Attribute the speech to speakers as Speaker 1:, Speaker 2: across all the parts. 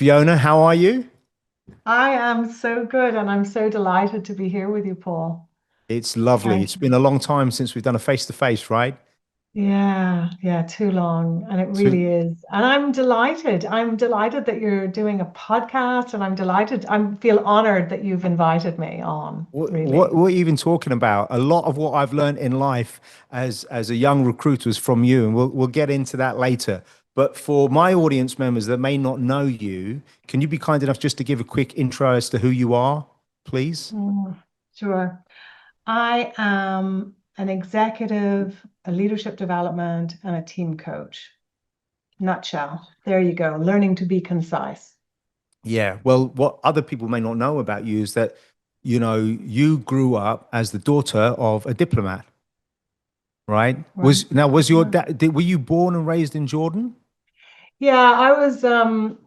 Speaker 1: Fiona, how are you?
Speaker 2: I am so good, and I'm so delighted to be here with you, Paul.
Speaker 1: It's lovely.
Speaker 2: Thank
Speaker 1: It's been
Speaker 2: you.
Speaker 1: a long time since we've done a face-to-face, right?
Speaker 2: Yeah, too long, and it
Speaker 1: So,
Speaker 2: really is. And I'm delighted. I'm delighted that you're doing a podcast, and I'm delighted. I feel honored that you've invited me on,
Speaker 1: what
Speaker 2: really.
Speaker 1: are you even talking about? A lot of what I've learned in life as a young recruiter is from you, and we'll get into that later. But for my audience members that may not know you, can you be kind enough just to give a quick intro as to who you are, please?
Speaker 2: Mm, sure. I am an executive, a leadership development, and a team coach. Nutshell. There you go. Learning to be concise.
Speaker 1: Yeah. Well, what other people may not know about you is that, you grew up as the daughter of a diplomat. Right?
Speaker 2: Right.
Speaker 1: Was your
Speaker 2: Yeah.
Speaker 1: dad, were you born and raised in Jordan?
Speaker 2: Yeah,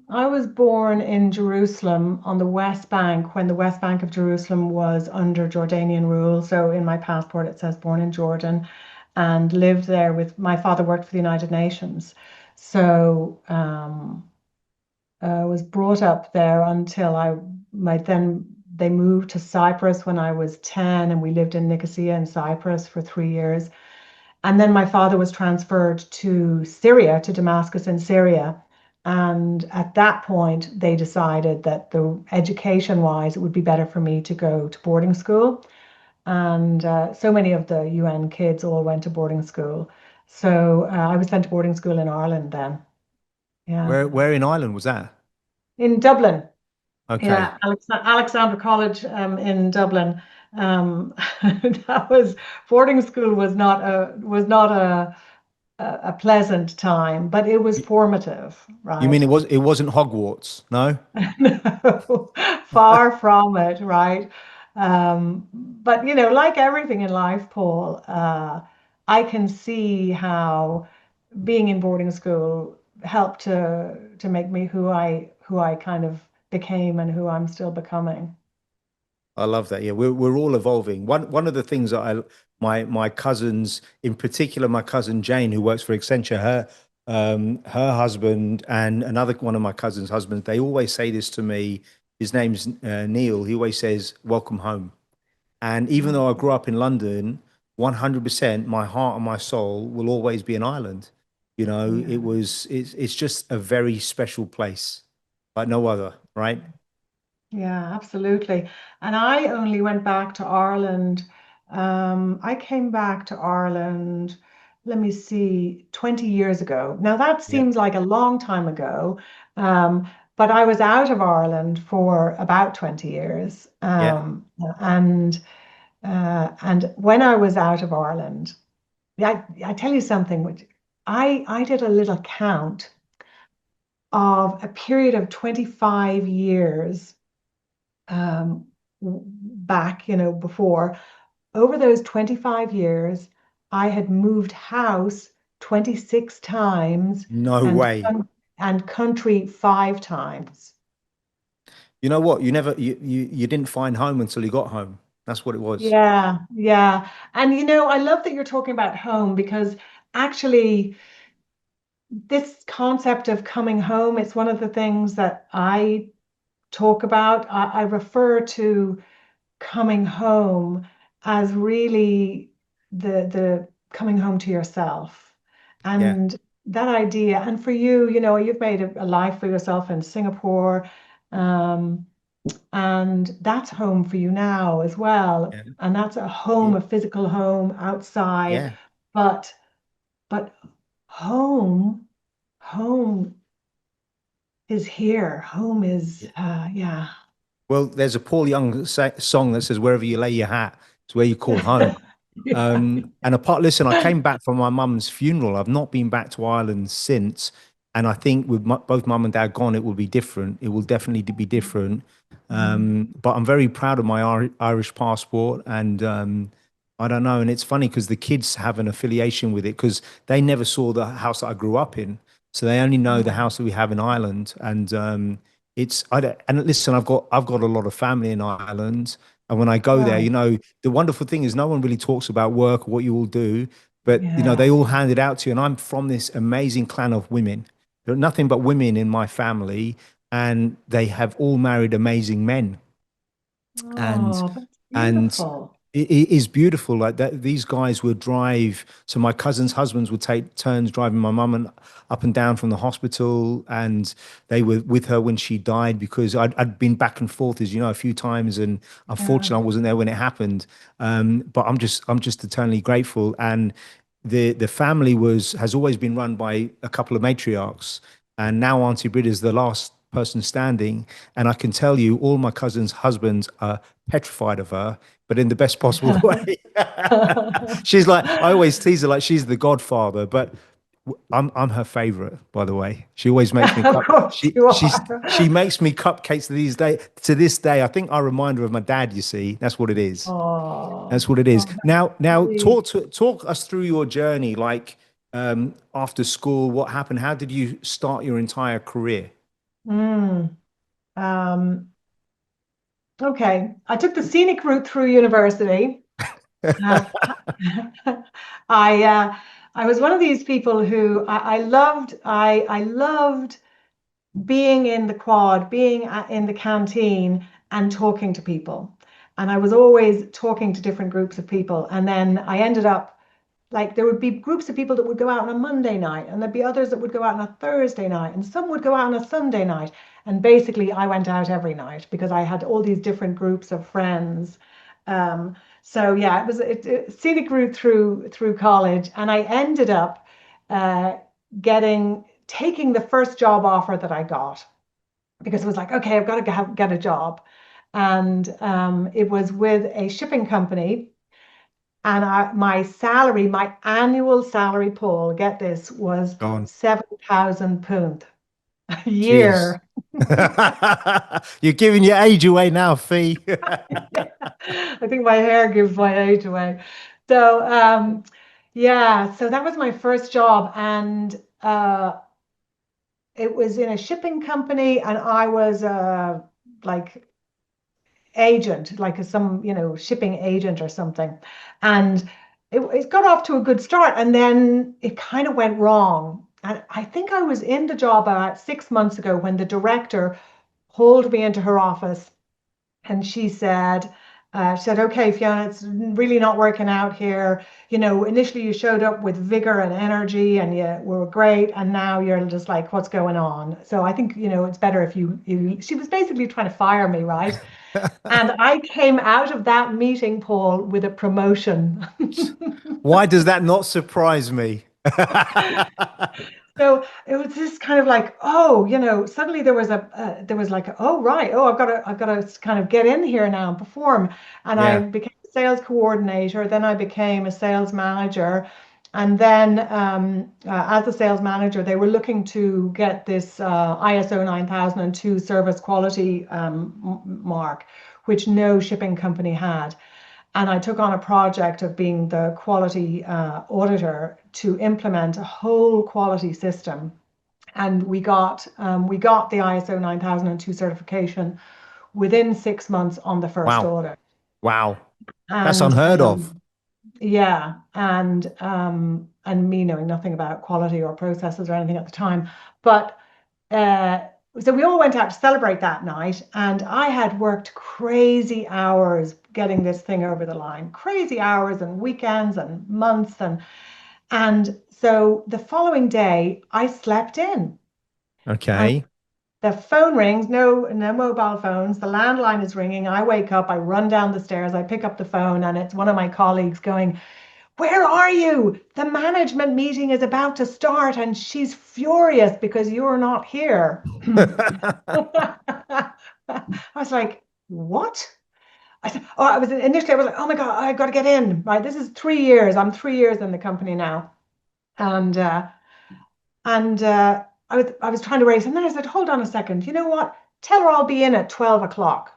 Speaker 2: I was born in Jerusalem on the West Bank when the West Bank of Jerusalem was under Jordanian rule. So in my passport it says born in Jordan and lived there with my father worked for the United Nations. So I was brought up there until then they moved to Cyprus when I was 10 and we lived in Nicosia in Cyprus for 3 years. And then my father was transferred to Syria, to Damascus in Syria. And at that point, they decided that the education wise, it would be better for me to go to boarding school. And so many of the UN kids all went to boarding school. So I was sent to boarding school in Ireland then. Yeah.
Speaker 1: Where in Ireland was that?
Speaker 2: In Dublin.
Speaker 1: Okay.
Speaker 2: Yeah, Alexandra College in Dublin. That was boarding school was not a pleasant time, but it was
Speaker 1: You
Speaker 2: formative,
Speaker 1: you mean
Speaker 2: right?
Speaker 1: it wasn't Hogwarts? No?
Speaker 2: No, far from it, right? But like everything in life, Paul, I can see how being in boarding school helped to make me who I kind of became and who I'm still becoming.
Speaker 1: I love that. Yeah, we're all evolving. One of the things that my cousins, in particular, my cousin Jane, who works for Accenture, her husband and another one of my cousin's husbands, they always say this to me. His name's Neil. He always says, "Welcome home." And even though I grew up in London, 100% my heart and my soul will always be in Ireland.
Speaker 2: Yeah.
Speaker 1: It's just a very special place, like no other, right?
Speaker 2: Yeah, absolutely. And I only went back to Ireland. I came back to Ireland, let me see, 20 years ago. Now that
Speaker 1: Yeah.
Speaker 2: seems like a long time ago, um, but I was out of Ireland for about 20 years.
Speaker 1: Yeah.
Speaker 2: And when I was out of Ireland, I tell you something, which I did a little count of a period of 25 years um, back, before. Over those 25 years, I had moved house 26 times
Speaker 1: No
Speaker 2: and
Speaker 1: way.
Speaker 2: and country 5 times.
Speaker 1: You know what? You didn't find home until you got home. That's what it was.
Speaker 2: Yeah, yeah. And I love that you're talking about home because actually this concept of coming home, it's one of the things that I talk about. I refer to coming home as really the coming home to yourself
Speaker 1: Yeah.
Speaker 2: and that idea. And for you, you've made a life for yourself in Singapore, um, and that's home for you now as well,
Speaker 1: Yeah.
Speaker 2: and that's a home,
Speaker 1: Yeah.
Speaker 2: a physical home outside.
Speaker 1: Yeah.
Speaker 2: But but home is here. Home is
Speaker 1: Yeah.
Speaker 2: yeah.
Speaker 1: Well, there's a Paul Young song that says, "Wherever you lay your hat, it's where you call home."
Speaker 2: Yeah.
Speaker 1: And apart, listen, I came back from my mum's funeral. I've not been back to Ireland since. And I think with both mum and dad gone, it will be different. It will definitely be different.
Speaker 2: Mm.
Speaker 1: But I'm very proud of my Irish passport. And I don't know. And it's funny because the kids have an affiliation with it because they never saw the house that I grew up in. So they only know the
Speaker 2: Oh,
Speaker 1: house that we have in Ireland. And I don't, and listen, I've got a lot of family in Ireland. And when I go there,
Speaker 2: right.
Speaker 1: the wonderful thing is no one really talks about work or what you all do, but they
Speaker 2: Yes.
Speaker 1: all hand it out to you. And I'm from this amazing clan of women. There are nothing but women in my family. and they have all married amazing men. and
Speaker 2: Oh, that's
Speaker 1: and
Speaker 2: beautiful.
Speaker 1: it is beautiful like that. These guys would drive, so my cousin's husbands would take turns driving my mum and up and down from the hospital, and they were with her when she died, because I'd been back and forth, as you know, a few times, and
Speaker 2: Yeah.
Speaker 1: unfortunately I wasn't there when it happened. But I'm just eternally grateful. And the family has always been run by a couple of matriarchs, and now Auntie Britta's the last person standing. And I can tell you, all my cousins' husbands are petrified of her, but in the best possible way. She's like, I always tease her like she's the godfather, but I'm her favorite, by the way. She always makes me
Speaker 2: Of course you
Speaker 1: she
Speaker 2: are.
Speaker 1: makes me cupcakes to this day. I think I remind her of my dad, you see. That's what it is. That's
Speaker 2: Oh,
Speaker 1: what it is.
Speaker 2: oh, that's
Speaker 1: Now
Speaker 2: sweet.
Speaker 1: talk us through your journey, like after school, what happened? How did you start your entire career?
Speaker 2: Mm. Um, okay. I took the scenic route through university. Uh, I I was one of these people who I loved being in the quad, being in the canteen and talking to people. And I was always talking to different groups of people. And then I ended up like there would be groups of people that would go out on a Monday night, and there'd be others that would go out on a Thursday night, and some would go out on a Sunday night. And basically, I went out every night because I had all these different groups of friends. So yeah, scenic route through college, and I ended up uh, getting taking the first job offer that I got because it was like, okay, I've got to get a job, and it was with a shipping company, and my annual salary, Paul, get this, was
Speaker 1: Go on.
Speaker 2: 7,000 pound a
Speaker 1: Jeez.
Speaker 2: year.
Speaker 1: You're giving your age away now, Fee.
Speaker 2: Yeah. I think my hair gives my age away. So yeah, so that was my first job, and it was in a shipping company, and I was like agent, like some, shipping agent or something. And it got off to a good start. And then it kind of went wrong. And I think I was in the job about 6 months ago when the director pulled me into her office, and she said, okay, Fiona, it's really not working out here. Initially you showed up with vigor and energy and you were great. And now you're just like, what's going on? So I think, it's better if she was basically trying to fire me, right? And I came out of that meeting, Paul, with a promotion.
Speaker 1: Why does that not surprise me?
Speaker 2: So it was just kind of like, oh, suddenly there was like, oh, right, oh, I've got to kind of get in here now and perform. And I
Speaker 1: Yeah.
Speaker 2: became a sales coordinator. Then I became a sales manager. And then as a sales manager, they were looking to get this ISO 9002 service quality mark, which no shipping company had. And I took on a project of being the quality auditor to implement a whole quality system. And we got the ISO 9002 certification within 6 months on the first
Speaker 1: Wow.
Speaker 2: audit.
Speaker 1: Wow. That's
Speaker 2: And
Speaker 1: unheard of.
Speaker 2: yeah, and me knowing nothing about quality or processes or anything at the time, but uh, so we all went out to celebrate that night, and I had worked crazy hours getting this thing over the line, crazy hours and weekends and months, and so the following day I slept in, and
Speaker 1: Okay.
Speaker 2: the phone rings, no mobile phones, the landline is ringing. I wake up, I run down the stairs, I pick up the phone, and it's one of my colleagues going, where are you? The management meeting is about to start and she's furious because you're not here. I was like, what? I was like, oh my God, I got to get in. Right. This is 3 years. I'm 3 years in the company now. And I was trying to race. And then I said, hold on a second. You know what? Tell her I'll be in at 12 o'clock.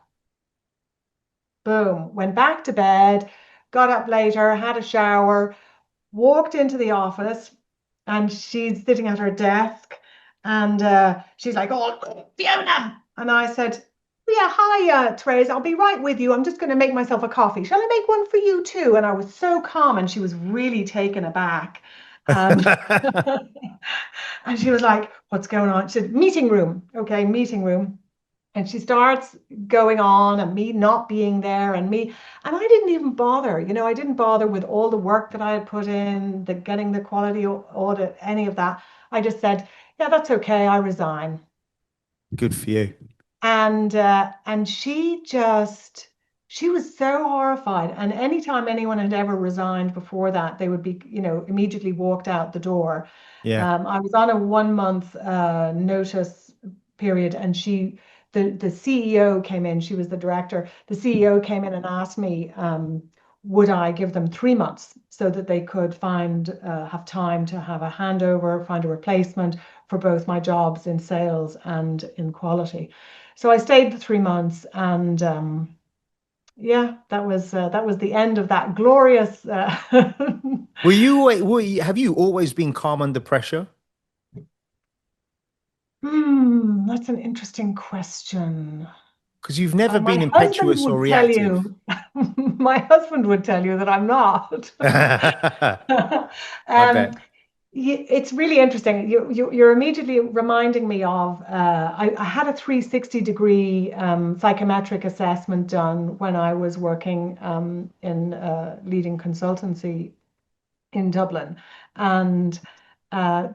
Speaker 2: Boom. Went back to bed, got up later, had a shower, walked into the office, and she's sitting at her desk, and she's like, oh, Fiona. And I said, yeah, hi, Therese, I'll be right with you. I'm just going to make myself a coffee. Shall I make one for you too? And I was so calm, and she was really taken aback. And and she was like, what's going on? She said, meeting room. Okay, meeting room. And she starts going on and me not being there and me, and I didn't even bother. I didn't bother with all the work that I had put in, the getting the quality audit, any of that. I just said, yeah, that's okay, I resign.
Speaker 1: Good for you.
Speaker 2: And she was so horrified. And anytime anyone had ever resigned before that, they would be, immediately walked out the door.
Speaker 1: Yeah.
Speaker 2: I was on a 1 month notice period, and the CEO came in. She was the director. The CEO came in and asked me, would I give them 3 months so that they could have time to have a handover, find a replacement for both my jobs in sales and in quality. So I stayed the 3 months, and yeah, that was the end of that glorious.
Speaker 1: Have you always been calm under pressure?
Speaker 2: That's an interesting question.
Speaker 1: Because you've never
Speaker 2: My
Speaker 1: been
Speaker 2: husband
Speaker 1: impetuous or
Speaker 2: would tell
Speaker 1: reactive.
Speaker 2: you, my husband would tell you that I'm not.
Speaker 1: I
Speaker 2: um,
Speaker 1: bet.
Speaker 2: it's really interesting. You're immediately reminding me of I had a 360-degree psychometric assessment done when I was working in leading consultancy in Dublin. And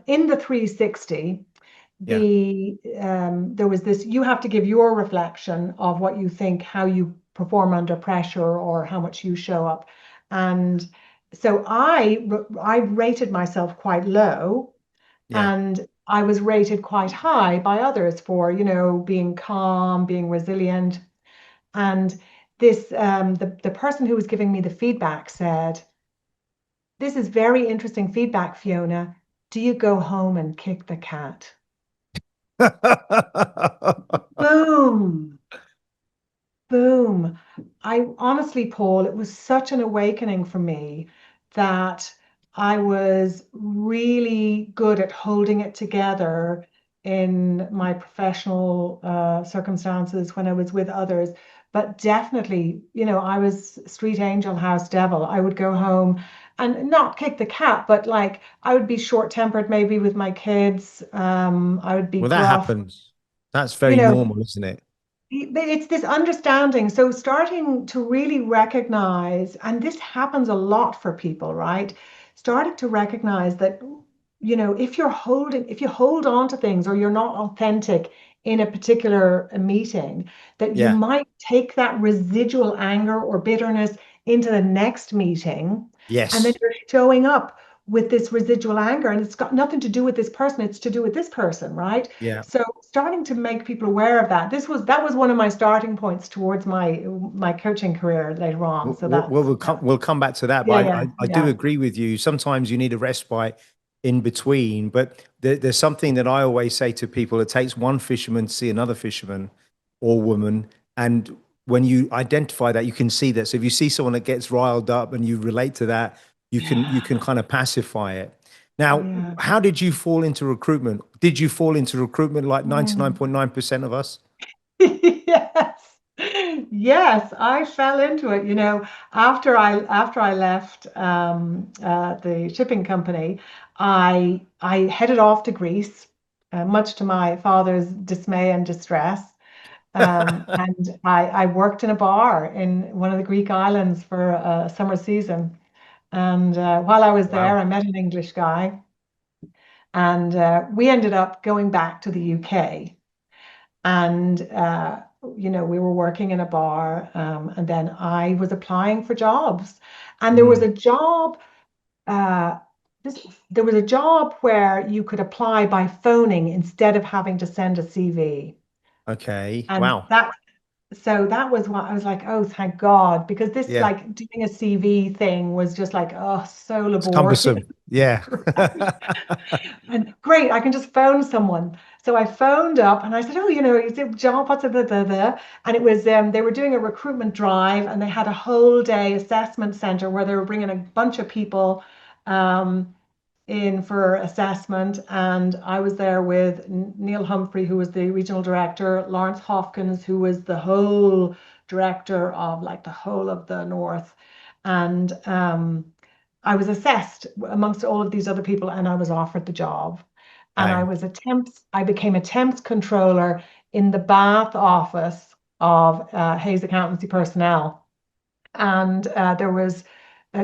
Speaker 2: in the 360,
Speaker 1: Yeah.
Speaker 2: there was this, you have to give your reflection of what you think, how you perform under pressure or how much you show up. And so I rated myself quite low,
Speaker 1: Yeah.
Speaker 2: and I was rated quite high by others for, being calm, being resilient. And the person who was giving me the feedback said, this is very interesting feedback, Fiona. Do you go home and kick the cat? Boom. Boom. I honestly, Paul, it was such an awakening for me that I was really good at holding it together in my professional circumstances when I was with others. But definitely, I was street angel, house devil. I would go home and not kick the cat, but like I would be short-tempered maybe with my kids. I would be
Speaker 1: Well, that
Speaker 2: gruff.
Speaker 1: happens. That's
Speaker 2: You
Speaker 1: very
Speaker 2: know,
Speaker 1: normal, isn't it?
Speaker 2: but it's this understanding. So starting to really recognize, and this happens a lot for people, right? Starting to recognize that, if you hold on to things or you're not authentic in a particular meeting, that you
Speaker 1: Yeah.
Speaker 2: might take that residual anger or bitterness into the next meeting, and then
Speaker 1: Yes.
Speaker 2: you're showing up with this residual anger, and it's got nothing to do with this person, it's to do with this person, right?
Speaker 1: Yeah.
Speaker 2: So starting to make people aware of that. That was one of my starting points towards my coaching career later on. So that's
Speaker 1: We'll come back to that,
Speaker 2: yeah,
Speaker 1: but
Speaker 2: yeah,
Speaker 1: I do
Speaker 2: yeah,
Speaker 1: agree with you. Sometimes you need a respite in between, but there's something that I always say to people: it takes one fisherman to see another fisherman or woman, and when you identify that, you can see that. So if you see someone that gets riled up and you relate to that, you
Speaker 2: yeah,
Speaker 1: can kind of pacify it. Now,
Speaker 2: yeah.
Speaker 1: how did you fall into recruitment? Did you fall into recruitment like
Speaker 2: Mm.
Speaker 1: 99.9% of us?
Speaker 2: Yes. Yes, I fell into it. After I left the shipping company, I headed off to Greece, much to my father's dismay and distress. And I worked in a bar in one of the Greek islands for a summer season. And while I was there,
Speaker 1: Wow.
Speaker 2: I met an English guy, and we ended up going back to the UK. And we were working in a bar, and then I was applying for jobs, and there was
Speaker 1: Mm,
Speaker 2: a job. Uh, there was a job where you could apply by phoning instead of having to send a CV,
Speaker 1: okay.
Speaker 2: and
Speaker 1: Wow.
Speaker 2: that was what I was like, oh, thank God, because this
Speaker 1: Yeah.
Speaker 2: like doing a CV thing was just like, oh, so
Speaker 1: It's
Speaker 2: laborious.
Speaker 1: cumbersome. Yeah.
Speaker 2: Right? And great, I can just phone someone. So I phoned up and I said, oh, is it job, what's it, and it was, they were doing a recruitment drive, and they had a whole day assessment center where they were bringing a bunch of people um, in for assessment. And I was there with Neil Humphrey, who was the regional director, Lawrence Hopkins, who was the whole director of like the whole of the North. And I was assessed amongst all of these other people and I was offered the job. And
Speaker 1: Bang.
Speaker 2: I became a temps controller in the Bath office of Hayes Accountancy Personnel. And there was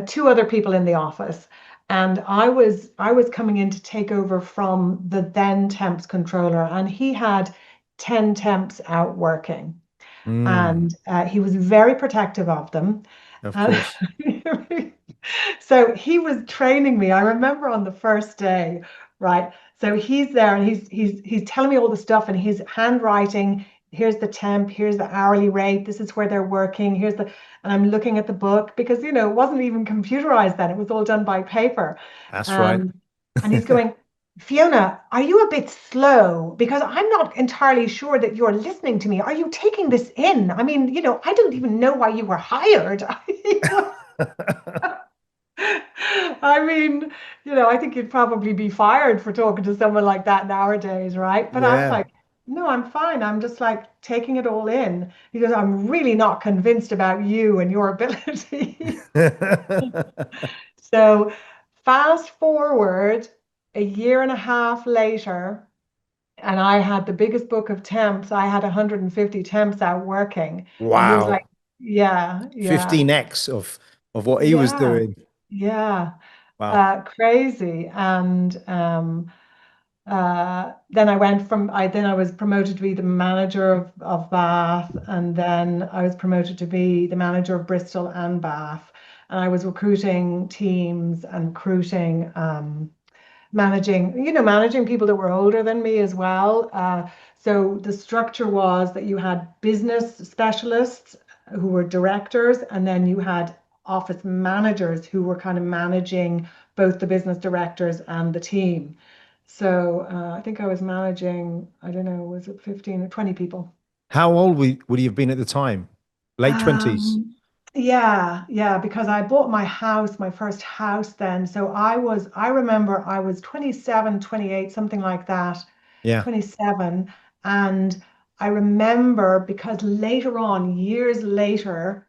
Speaker 2: two other people in the office. And I was coming in to take over from the then temps controller, and he had 10 temps out working.
Speaker 1: Mm,
Speaker 2: And he was very protective of them.
Speaker 1: of
Speaker 2: And
Speaker 1: course.
Speaker 2: so he was training me. I remember on the first day, right? So he's there and he's telling me all the stuff and he's handwriting. Here's the temp, here's the hourly rate, this is where they're working, and I'm looking at the book because it wasn't even computerized then. It was all done by paper.
Speaker 1: That's right.
Speaker 2: Um, and he's going, Fiona, are you a bit slow? Because I'm not entirely sure that you're listening to me. Are you taking this in? I mean, I don't even know why you were hired. I mean, I think you'd probably be fired for talking to someone like that nowadays, right? But I was
Speaker 1: Yeah.
Speaker 2: like, no, I'm fine. I'm just like taking it all in because I'm really not convinced about you and your ability. So fast forward a year and a half later, and I had the biggest book of temps. I had 150 temps out working. And he was like,
Speaker 1: Wow.
Speaker 2: yeah, yeah,
Speaker 1: 15x of what he was
Speaker 2: yeah,
Speaker 1: doing.
Speaker 2: yeah.
Speaker 1: Wow.
Speaker 2: Crazy. And then I was promoted to be the manager of Bath, and then I was promoted to be the manager of Bristol and Bath. And I was recruiting teams and managing people that were older than me as well. So the structure was that you had business specialists who were directors, and then you had office managers who were kind of managing both the business directors and the team. So I think I was managing, I don't know, was it 15 or 20 people?
Speaker 1: How old would he have been at the time? Late 20s.
Speaker 2: Yeah, yeah, because I bought my first house then. So I remember I was 27, 28, something like that,
Speaker 1: Yeah.
Speaker 2: 27. And I remember because later on, years later,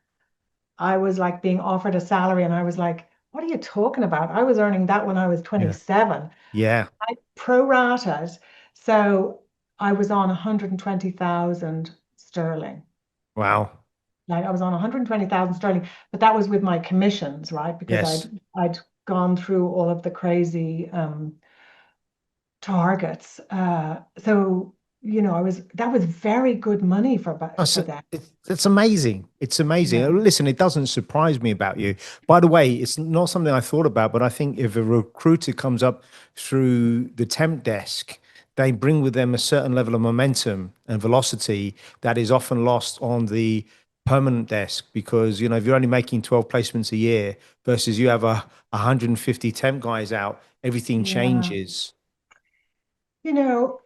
Speaker 2: I was like being offered a salary and I was like, what are you talking about? I was earning that when I was
Speaker 1: Yeah.
Speaker 2: 27.
Speaker 1: Yeah.
Speaker 2: I prorated. So I was on 120,000 sterling.
Speaker 1: Wow.
Speaker 2: Like I was on 120,000 sterling, but that was with my commissions, right? Because
Speaker 1: Yes.
Speaker 2: I'd gone through all of the crazy targets. So that was very good money
Speaker 1: Oh,
Speaker 2: for
Speaker 1: so
Speaker 2: that.
Speaker 1: it's amazing. It's amazing.
Speaker 2: Yeah,
Speaker 1: Listen, it doesn't surprise me about you. By the way, it's not something I thought about, but I think if a recruiter comes up through the temp desk, they bring with them a certain level of momentum and velocity that is often lost on the permanent desk because, if you're only making 12 placements a year versus you have 150 temp guys out, everything
Speaker 2: yeah.
Speaker 1: changes.
Speaker 2: You know,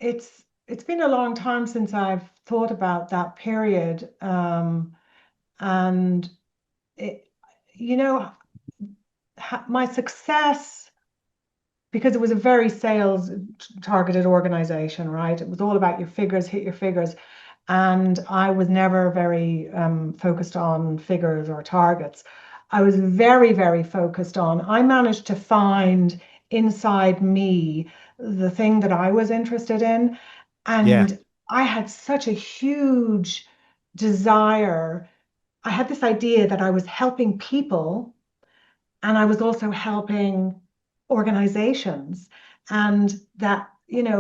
Speaker 2: it's been a long time since I've thought about that period, and it, you know, my success, because it was a very sales targeted organization, right? It was all about your figures, hit your figures. And I was never very focused on figures or targets. I was very, very focused on, I managed to find inside me the thing that I was interested in.
Speaker 1: Yeah.
Speaker 2: And I had such a huge desire. I had this idea that I was helping people and I was also helping organizations. And that,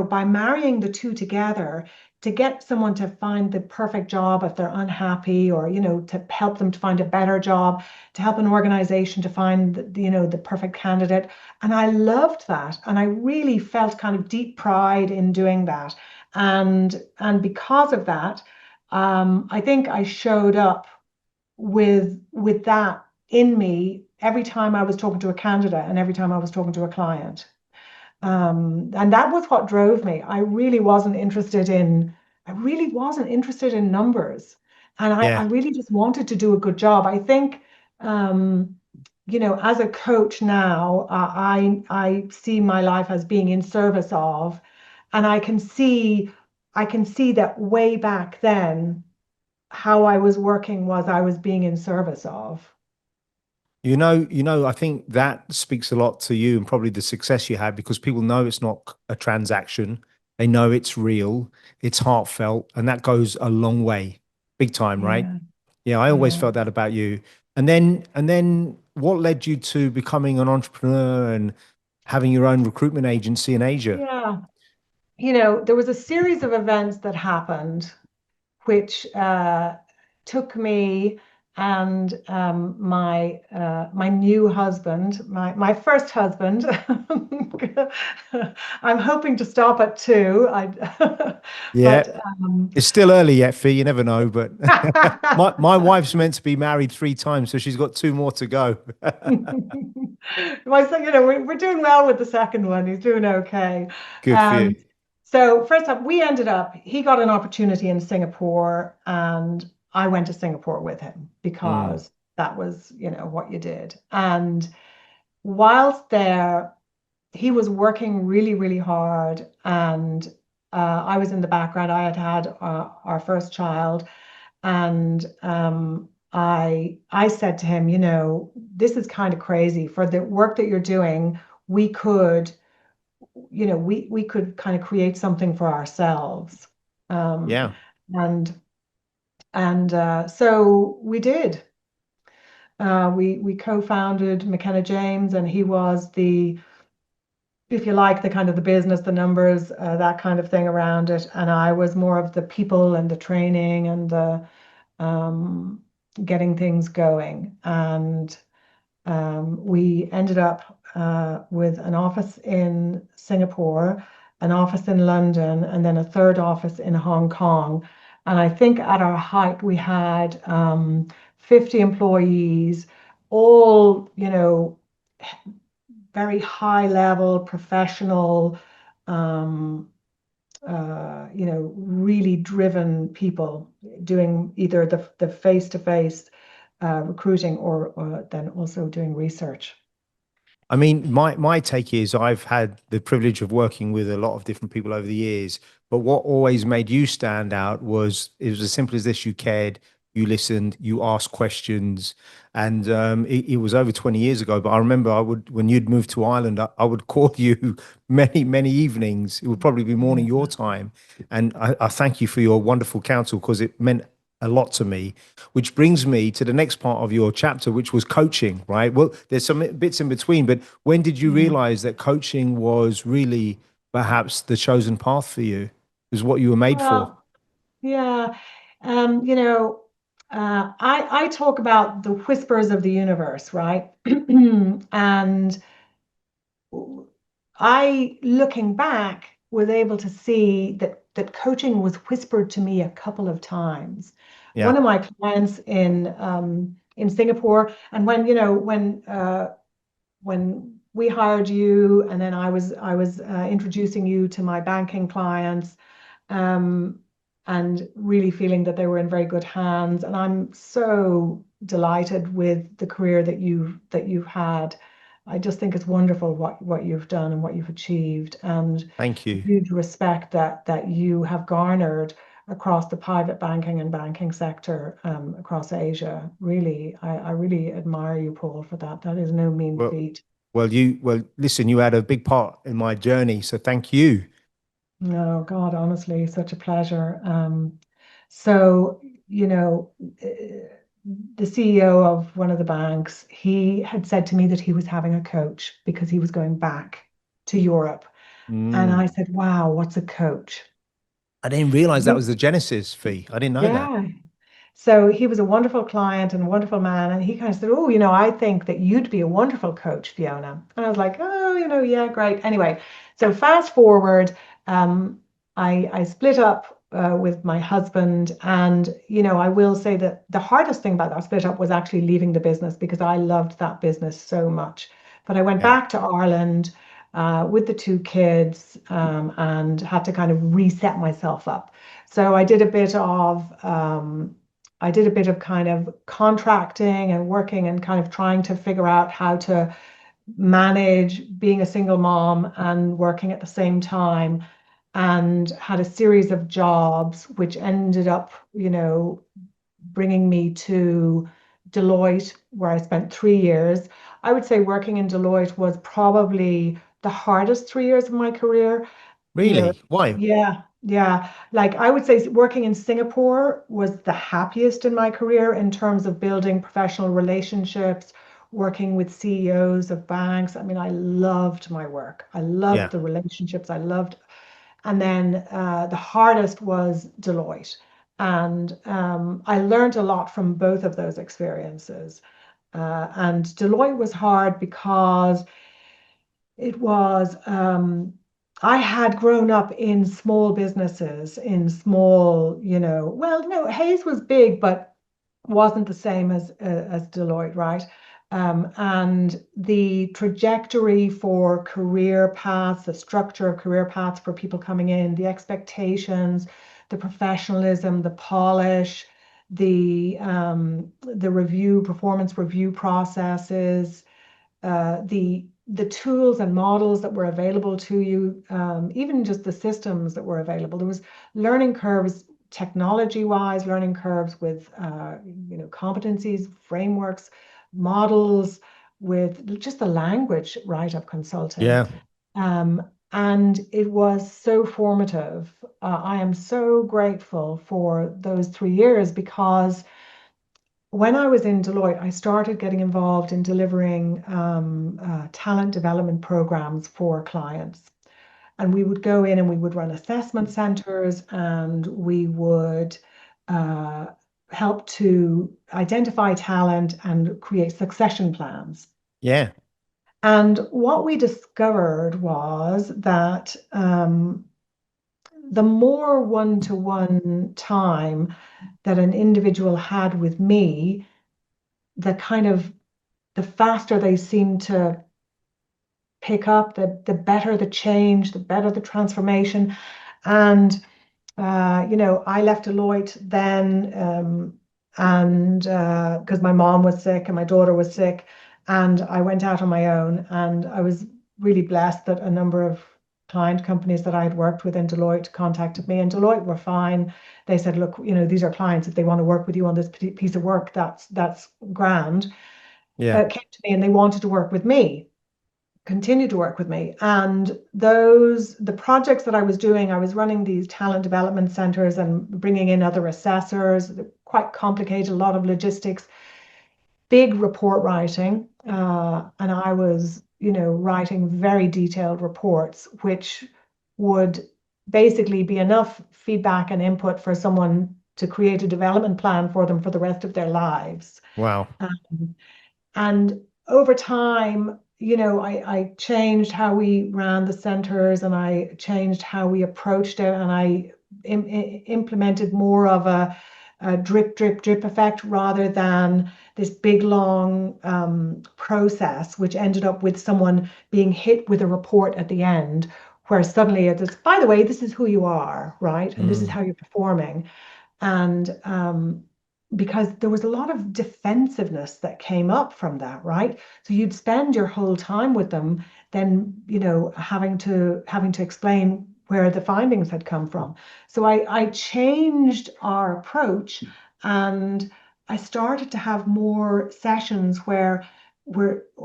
Speaker 2: by marrying the two together, to get someone to find the perfect job if they're unhappy, or, to help them to find a better job, to help an organization to find, the perfect candidate. And I loved that. And I really felt kind of deep pride in doing that. And because of that, I think I showed up with that in me every time I was talking to a candidate and every time I was talking to a client. And that was what drove me. I really wasn't interested in numbers. And I
Speaker 1: Yeah.
Speaker 2: really just wanted to do a good job. I think, um, as a coach now, I see my life as being in service of, and I can see that way back then how I was working was I was being in service of.
Speaker 1: I think that speaks a lot to you and probably the success you had because people know it's not a transaction. They know it's real, it's heartfelt, and that goes a long way, big time, right?
Speaker 2: Yeah,
Speaker 1: Yeah, I always
Speaker 2: yeah.
Speaker 1: felt that about you. And then what led you to becoming an entrepreneur and having your own recruitment agency in Asia?
Speaker 2: Yeah. There was a series of events that happened which took me and my new husband, my first husband. I'm hoping to stop at two.
Speaker 1: Yeah,
Speaker 2: But
Speaker 1: it's still early yet, Fee. You never know, but my wife's meant to be married 3 times, so she's got 2 more to go.
Speaker 2: my son, we're doing well with the second one. He's doing okay.
Speaker 1: Good for
Speaker 2: Um,
Speaker 1: you.
Speaker 2: so first up, he got an opportunity in Singapore, and I went to Singapore with him
Speaker 1: Mm,
Speaker 2: because that was, what you did. And whilst there, he was working really, really hard, and I was in the background. I had had our first child, and I said to him, this is kind of crazy. For the work that you're doing, we could, we could kind of create something for ourselves. Um,
Speaker 1: yeah.
Speaker 2: and so we did. We co-founded McKenna James, and he was the, if you like, the kind of the business, the numbers, that kind of thing around it. And I was more of the people and the training and the um, getting things going. And we ended up with an office in Singapore, an office in London, and then a third office in Hong Kong. And I think at our height, we had 50 employees, all, very high level, professional, um, really driven people doing either the face-to-face recruiting or then also doing research.
Speaker 1: I mean, my take is I've had the privilege of working with a lot of different people over the years, but what always made you stand out was it was as simple as this: you cared, you listened, you asked questions, and it was over 20 years ago. But I remember I would when you'd moved to Ireland, I would call you many evenings. It would probably be morning your
Speaker 2: Yeah.
Speaker 1: time, and I thank you for your wonderful counsel because it meant a lot to me, which brings me to the next part of your chapter, which was coaching, right? Well, there's some bits in between, but when did you
Speaker 2: Yeah.
Speaker 1: realize that coaching was really perhaps the chosen path for you? It was what you were made for?
Speaker 2: Well, yeah. Um, you know, I talk about the whispers of the universe, right? And I, looking back, was able to see that coaching was whispered to me a couple of times. One
Speaker 1: Yeah.
Speaker 2: of my clients in Singapore, and when we hired you, and then I was introducing you to my banking clients, um, and really feeling that they were in very good hands. And I'm so delighted with the career that you've had. I just think it's wonderful what you've done and what you've achieved, and
Speaker 1: Thank
Speaker 2: the
Speaker 1: you.
Speaker 2: huge respect that you have garnered across the private banking and banking sector across Asia. Really, I really admire you, Paul, for that. That is no mean
Speaker 1: Well,
Speaker 2: feat.
Speaker 1: listen, you had a big part in my journey, so thank you.
Speaker 2: No, God, honestly, such a pleasure. So, you know, the CEO of one of the banks, he had said to me that he was having a coach because he was going back to Europe. And I
Speaker 1: Mm.
Speaker 2: said, wow, what's a coach?
Speaker 1: I didn't realize that was the genesis fee. I didn't know that.
Speaker 2: Yeah. So he was a wonderful client and a wonderful man. And he kind of said, oh, I think that you'd be a wonderful coach, Fiona. And I was like, oh, yeah, great. Anyway, so fast forward, um, I split up with my husband. And, I will say that the hardest thing about that split up was actually leaving the business because I loved that business so much. But I went
Speaker 1: Yeah.
Speaker 2: back to Ireland with the two kids and had to kind of reset myself up. So I did a bit of kind of contracting and working and kind of trying to figure out how to manage being a single mom and working at the same time, and had a series of jobs which ended up, bringing me to Deloitte, where I spent 3 years. I would say working in Deloitte was probably the hardest 3 years of my career. You know,
Speaker 1: Really? Why?
Speaker 2: yeah, yeah. Like I would say working in Singapore was the happiest in my career in terms of building professional relationships, working with CEOs of banks. I mean, I loved my work. I loved
Speaker 1: Yeah.
Speaker 2: the relationships. I loved, and then the hardest was Deloitte. And I learned a lot from both of those experiences. And Deloitte was hard because it was, I had grown up in small businesses, in small, well, no, Hayes was big, but wasn't the same as Deloitte, right? And the trajectory for career paths, the structure of career paths for people coming in, the expectations, the professionalism, the polish, the review, performance review processes, the tools and models that were available to you, even just the systems that were available. There was learning curves, technology-wise, learning curves with competencies, frameworks, models, with just the language, right, of consulting.
Speaker 1: Yeah.
Speaker 2: Um, and it was so formative. I am so grateful for those 3 years because when I was in Deloitte, I started getting involved in delivering talent development programs for clients. And we would go in and we would run assessment centers and we would uh, help to identify talent and create succession plans.
Speaker 1: Yeah.
Speaker 2: And what we discovered was that the more one-to-one time that an individual had with me, the kind of the faster they seem to pick up, the better the change, the better the transformation. And I left Deloitte then, and because my mom was sick and my daughter was sick, and I went out on my own. And I was really blessed that a number of client companies that I had worked with in Deloitte contacted me, and Deloitte were fine. They said, look, these are clients. If they want to work with you on this piece of work, that's grand.
Speaker 1: Yeah.
Speaker 2: Came to me and they wanted to work with me, continue to work with me. And the projects that I was doing, I was running these talent development centers and bringing in other assessors. They're quite complicated, a lot of logistics, big report writing. And I was, writing very detailed reports, which would basically be enough feedback and input for someone to create a development plan for them for the rest of their lives.
Speaker 1: Wow.
Speaker 2: Um, and over time, I changed how we ran the centers and I changed how we approached it. And I implemented more of a drip, drip, drip effect rather than this big, long process, which ended up with someone being hit with a report at the end, where suddenly it's, by the way, this is who you are, right? And this is
Speaker 1: Mm.
Speaker 2: how you're performing. And because there was a lot of defensiveness that came up from that, right? So you'd spend your whole time with them, then having to explain where the findings had come from. So I changed our approach, and I started to have more sessions where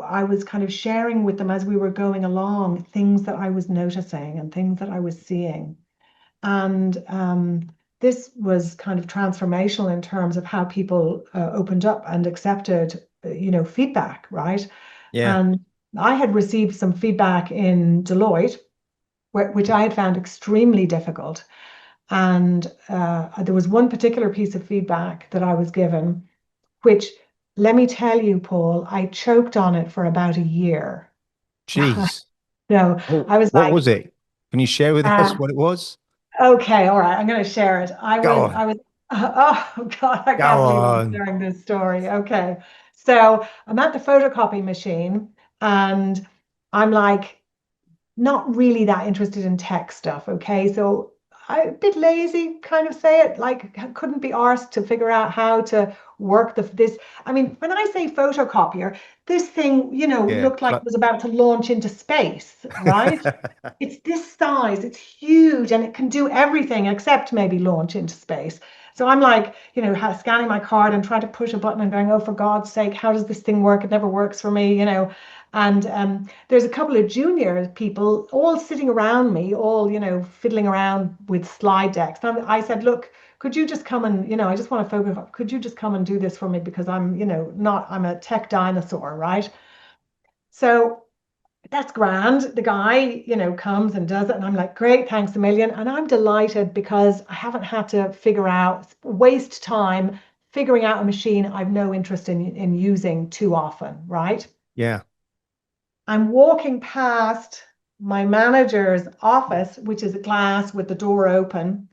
Speaker 2: I was kind of sharing with them as we were going along things that I was noticing and things that I was seeing. And this was kind of transformational in terms of how people opened up and accepted, feedback, right?
Speaker 1: Yeah.
Speaker 2: And I had received some feedback in Deloitte, which I had found extremely difficult. And there was one particular piece of feedback that I was given, which, let me tell you, Paul, I choked on it for about a year.
Speaker 1: Jeez.
Speaker 2: So
Speaker 1: Oh,
Speaker 2: I was
Speaker 1: what
Speaker 2: like,
Speaker 1: was it? Can you share with
Speaker 2: uh,
Speaker 1: us what it was?
Speaker 2: okay, all right. I'm going to share it. I
Speaker 1: Go
Speaker 2: was,
Speaker 1: on.
Speaker 2: I was, oh God, I
Speaker 1: Go
Speaker 2: can't believe I'm
Speaker 1: on.
Speaker 2: sharing this story. Okay. So I'm at the photocopy machine and I'm like, not really that interested in tech stuff. Okay. So I a bit lazy, kind of say it, like couldn't be arsed to figure out how to work this. I mean, when I say photocopier, this thing,
Speaker 1: Yeah.
Speaker 2: looked like it was about to launch into space, right? It's this size, it's huge, and it can do everything except maybe launch into space. So I'm like, scanning my card and trying to push a button and going, oh, for God's sake, how does this thing work? It never works for me. And there's a couple of junior people all sitting around me, all, fiddling around with slide decks. And I said, look, could you just come and, I just want to focus, could you just come and do this for me? Because I'm a tech dinosaur, right? So that's grand. The guy, comes and does it. And I'm like, great, thanks a million. And I'm delighted because I haven't had to waste time figuring out a machine I've no interest in using too often, right?
Speaker 1: Yeah.
Speaker 2: I'm walking past my manager's office, which is a glass with the door open,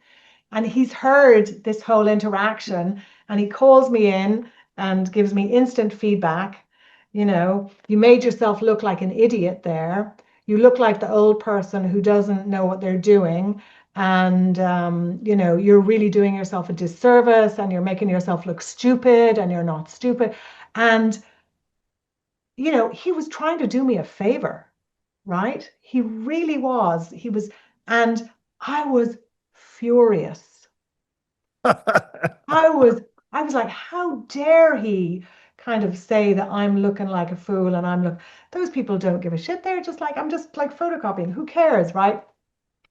Speaker 2: and he's heard this whole interaction and he calls me in and gives me instant feedback. You made yourself look like an idiot there. You look like the old person who doesn't know what they're doing. And, you're really doing yourself a disservice and you're making yourself look stupid and you're not stupid. And, he was trying to do me a favor, right? He really was. And I was furious. I was I was like, how dare he kind of say that I'm looking like a fool and those people don't give a shit. They're just like, I'm just like photocopying. Who cares, right?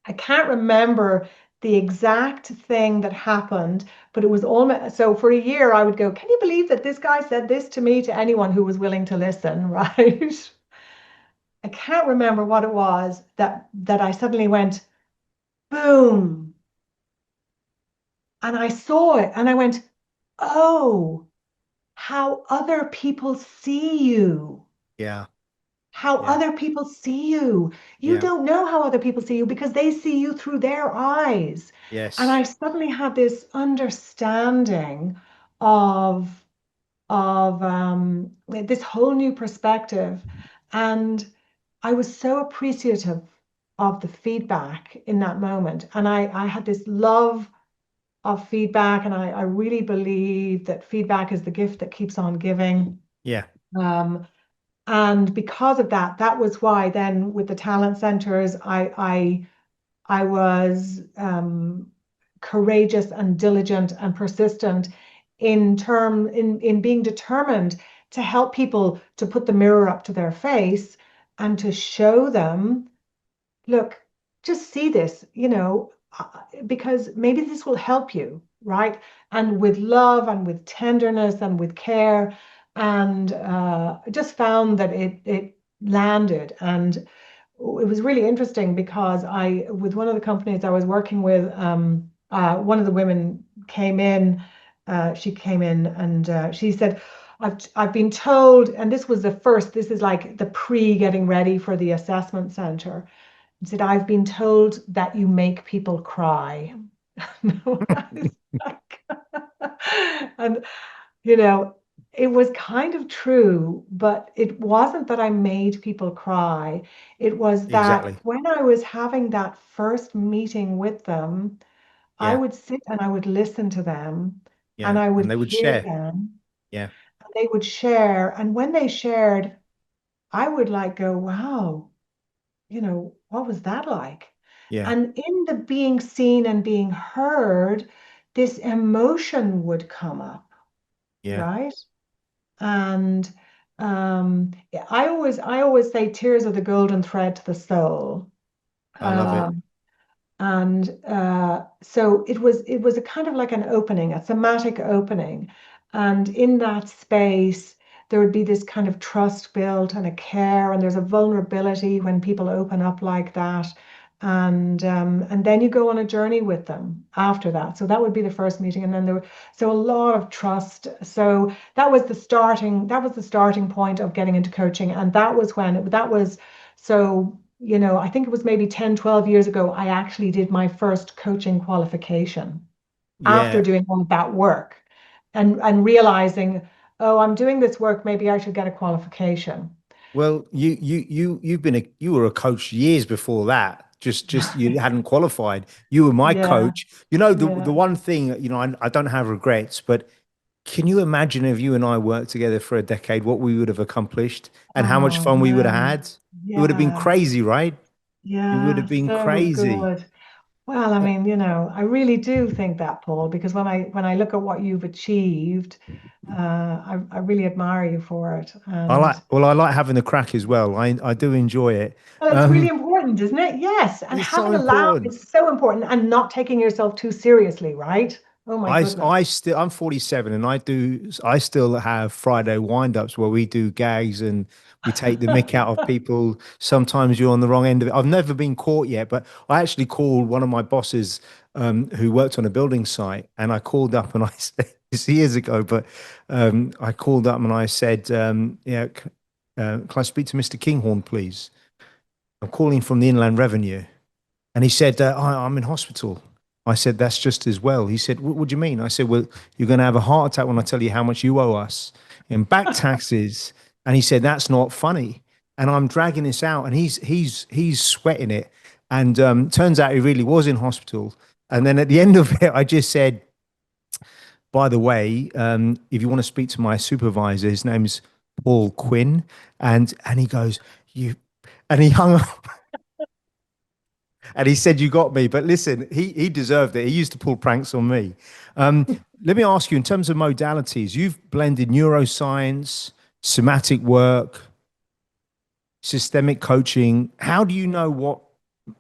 Speaker 2: I can't remember the exact thing that happened, but it was almost so for a year I would go, can you believe that this guy said this to me, to anyone who was willing to listen, right? I can't remember what it was that I suddenly went, boom. And I saw it and I went, oh, how other people see you.
Speaker 1: Yeah.
Speaker 2: How
Speaker 1: Yeah.
Speaker 2: other people see you. You
Speaker 1: Yeah.
Speaker 2: don't know how other people see you because they see you through their eyes. And
Speaker 1: Yes.
Speaker 2: I suddenly had this understanding of this whole new perspective. And I was so appreciative of the feedback in that moment. And I had this love of feedback, and I really believe that feedback is the gift that keeps on giving.
Speaker 1: Yeah.
Speaker 2: Um, and because of that, that was why then with the talent centers, I was courageous and diligent and persistent in being determined to help people to put the mirror up to their face and to show them, look, just see this, because maybe this will help you, right? And with love and with tenderness and with care. And I just found that it landed. And it was really interesting because with one of the companies I was working with, one of the women came in, she came in and she said, I've been told, and this is like the pre getting ready for the assessment center. He said, I've been told that you make people cry. And, you know, it was kind of true, but it wasn't that I made people cry. It was that
Speaker 1: Exactly.
Speaker 2: when I was having that first meeting with them, I
Speaker 1: Yeah.
Speaker 2: would sit and I would listen to them and
Speaker 1: Yeah.
Speaker 2: I would
Speaker 1: And they would
Speaker 2: hear
Speaker 1: share.
Speaker 2: them
Speaker 1: Yeah.
Speaker 2: and they would share. And when they shared, I would like go, wow, what was that like?
Speaker 1: Yeah.
Speaker 2: And in the being seen and being heard, this emotion would come up,
Speaker 1: Yeah.
Speaker 2: right? And I always say tears are the golden thread to the soul.
Speaker 1: I love it.
Speaker 2: Um, and so it was a kind of like an opening, a thematic opening. And in that space, there would be this kind of trust built and a care, and there's a vulnerability when people open up like that. And then you go on a journey with them after that. So that would be the first meeting, and then so a lot of trust. So that was the starting point of getting into coaching, and that was so I think it was maybe 10, 12 years ago, I actually did my first coaching qualification after
Speaker 1: Yeah.
Speaker 2: doing all of that work and realizing, oh, I'm doing this work, maybe I should get a qualification.
Speaker 1: Well, you were a coach years before that. Just you hadn't qualified. You were my
Speaker 2: Yeah,
Speaker 1: coach. You know, the
Speaker 2: yeah.
Speaker 1: one thing, I don't have regrets, but can you imagine if you and I worked together for a decade, what we would have accomplished and how much
Speaker 2: Oh
Speaker 1: fun we would have
Speaker 2: man.
Speaker 1: had? It would have been
Speaker 2: Yeah,
Speaker 1: crazy, right? It would
Speaker 2: yeah,
Speaker 1: have been
Speaker 2: so
Speaker 1: crazy.
Speaker 2: good. Well, I mean, I really do think that, Paul, because when I look at what you've achieved, I really admire you for it. And
Speaker 1: I like having the crack as well. I do enjoy it.
Speaker 2: well, it's really important, isn't it? Yes. And
Speaker 1: It's so
Speaker 2: having a laugh
Speaker 1: important.
Speaker 2: is so important and not taking yourself too seriously, right? Oh my goodness.
Speaker 1: I'm 47 and I still have Friday wind-ups where we do gags and we take the mick out of people. Sometimes you're on the wrong end of it. I've never been caught yet, but I actually called one of my bosses who worked on a building site, and I called up and I said this years ago, but I called up and I said, can I speak to Mr. Kinghorn, please? I'm calling from the Inland Revenue. And he said, I'm in hospital. I said, that's just as well. He said, what do you mean? I said, well, you're going to have a heart attack when I tell you how much you owe us in back taxes. And he said, that's not funny. And I'm dragging this out, and he's sweating it. And turns out he really was in hospital. And then at the end of it, I just said, by the way, if you want to speak to my supervisor, his name's Paul Quinn. And he goes, you, and he hung up. And he said, you got me. But listen, he deserved it. He used to pull pranks on me. Um, Let me ask you, in terms of modalities, you've blended neuroscience, somatic work, systemic coaching. How do you know what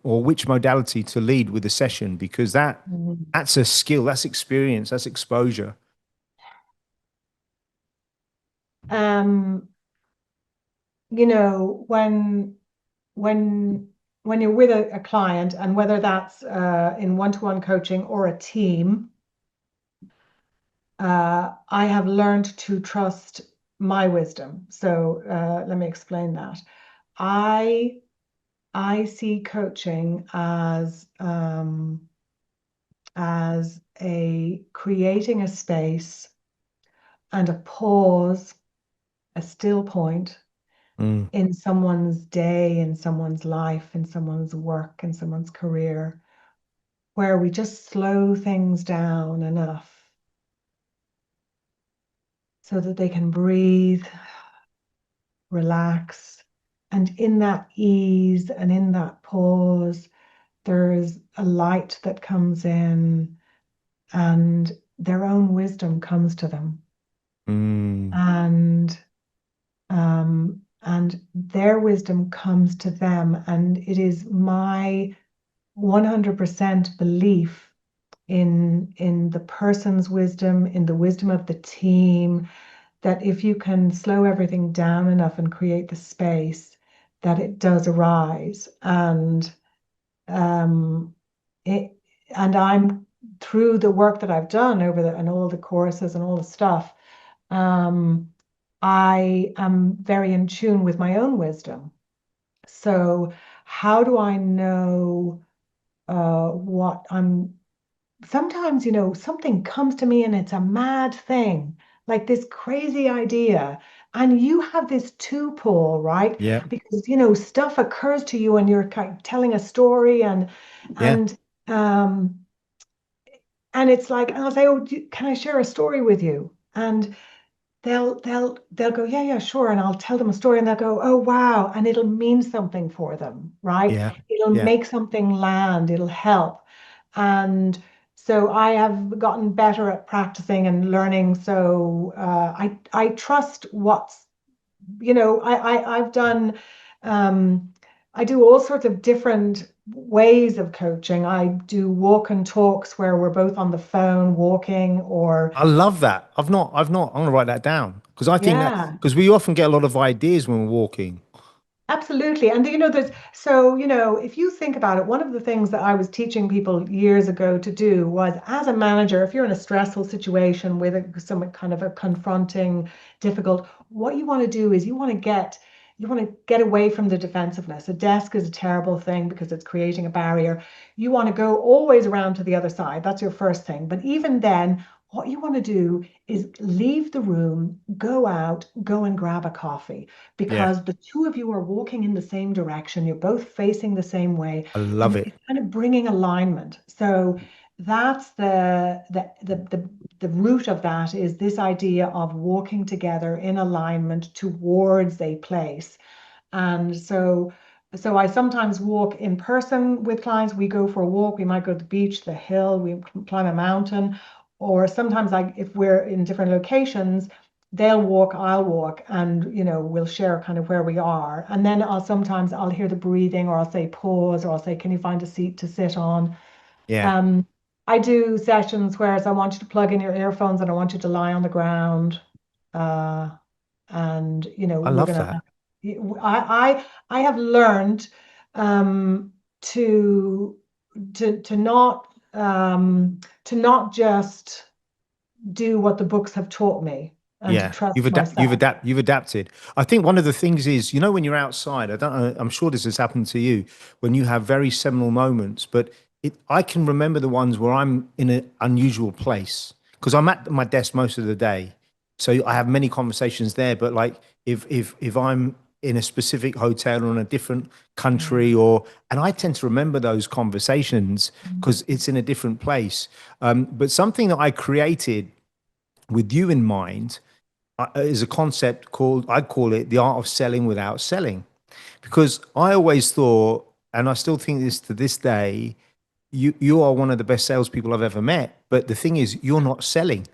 Speaker 1: or which modality to lead with a session? Because
Speaker 2: Mhm.
Speaker 1: that's a skill, that's experience, that's exposure.
Speaker 2: Um, when when when you're with a client, and whether that's in one-to-one coaching or a team, I have learned to trust my wisdom. So let me explain that. I I see coaching as a creating a space and a pause, a still point
Speaker 1: Mm,
Speaker 2: in someone's day, in someone's life, in someone's work, in someone's career, where we just slow things down enough so that they can breathe, relax. And in that ease and in that pause, there's a light that comes in, and their own wisdom comes to them.
Speaker 1: mm,
Speaker 2: And their wisdom comes to them. And it is my 100% belief in the person's wisdom, in the wisdom of the team, that if you can slow everything down enough and create the space, that it does arise. Um, it, and I'm through the work that I've done over and all the courses and all the stuff, um, I am very in tune with my own wisdom. So how do I know what I'm sometimes, something comes to me and it's a mad thing, like this crazy idea. And you have this too, Paul, right?
Speaker 1: yeah,
Speaker 2: Because, stuff occurs to you and you're kind of telling a story,
Speaker 1: yeah,
Speaker 2: and um and it's like, and I'll say, oh, can I share a story with you? And they'll go, yeah, yeah, sure. And I'll tell them a story and they'll go, oh, wow. And it'll mean something for them, right?
Speaker 1: yeah,
Speaker 2: It'll
Speaker 1: yeah.
Speaker 2: make something land, it'll help. And so I have gotten better at practicing and learning. So I trust what's, I've done, um, I do all sorts of different ways of coaching. I do walk and talks where we're both on the phone walking, or
Speaker 1: I love that. I'm going to write that down because I think that
Speaker 2: yeah.
Speaker 1: because we often get a lot of ideas when we're walking.
Speaker 2: Absolutely. And there's so, if you think about it, one of the things that I was teaching people years ago to do was, as a manager, if you're in a stressful situation with some kind of a confronting, difficult, what you want to do is you want to get away from the defensiveness. A desk is a terrible thing because it's creating a barrier. You want to go always around to the other side. That's your first thing. But even then, what you want to do is leave the room, go out, go and grab a coffee,
Speaker 1: Yeah,
Speaker 2: because the two of you are walking in the same direction. You're both facing the same way,
Speaker 1: I love
Speaker 2: and
Speaker 1: it.
Speaker 2: it's kind of bringing alignment. So that's the root of that, is this idea of walking together in alignment towards a place. And so So I sometimes walk in person with clients. We go for a walk. We might go to the beach, the hill, we climb a mountain, or sometimes if we're in different locations, they'll walk, I'll walk, and we'll share kind of where we are. And then I'll hear the breathing, or I'll say pause, or I'll say, can you find a seat to sit on?
Speaker 1: Yeah,
Speaker 2: Um, I do sessions where I want you to plug in your earphones and I want you to lie on the ground. Uh, and
Speaker 1: I
Speaker 2: we're
Speaker 1: love
Speaker 2: gonna
Speaker 1: that.
Speaker 2: I have learned um to to not just do what the books have taught me and to
Speaker 1: Yeah,
Speaker 2: trust
Speaker 1: you've
Speaker 2: myself.
Speaker 1: you've adapted. I think one of the things is, when you're outside, I don't know, I'm sure this has happened to you when you have very seminal moments, but I can remember the ones where I'm in an unusual place because I'm at my desk most of the day. So I have many conversations there, but like if I'm in a specific hotel or in a different country,
Speaker 2: Yeah.
Speaker 1: and I tend to remember those conversations because
Speaker 2: Mm.
Speaker 1: it's in a different place. But something that I created with you in mind is a concept called, I call it the art of selling without selling. Because I always thought, and I still think this to this day, you are one of the best salespeople I've ever met. But the thing is, you're not selling.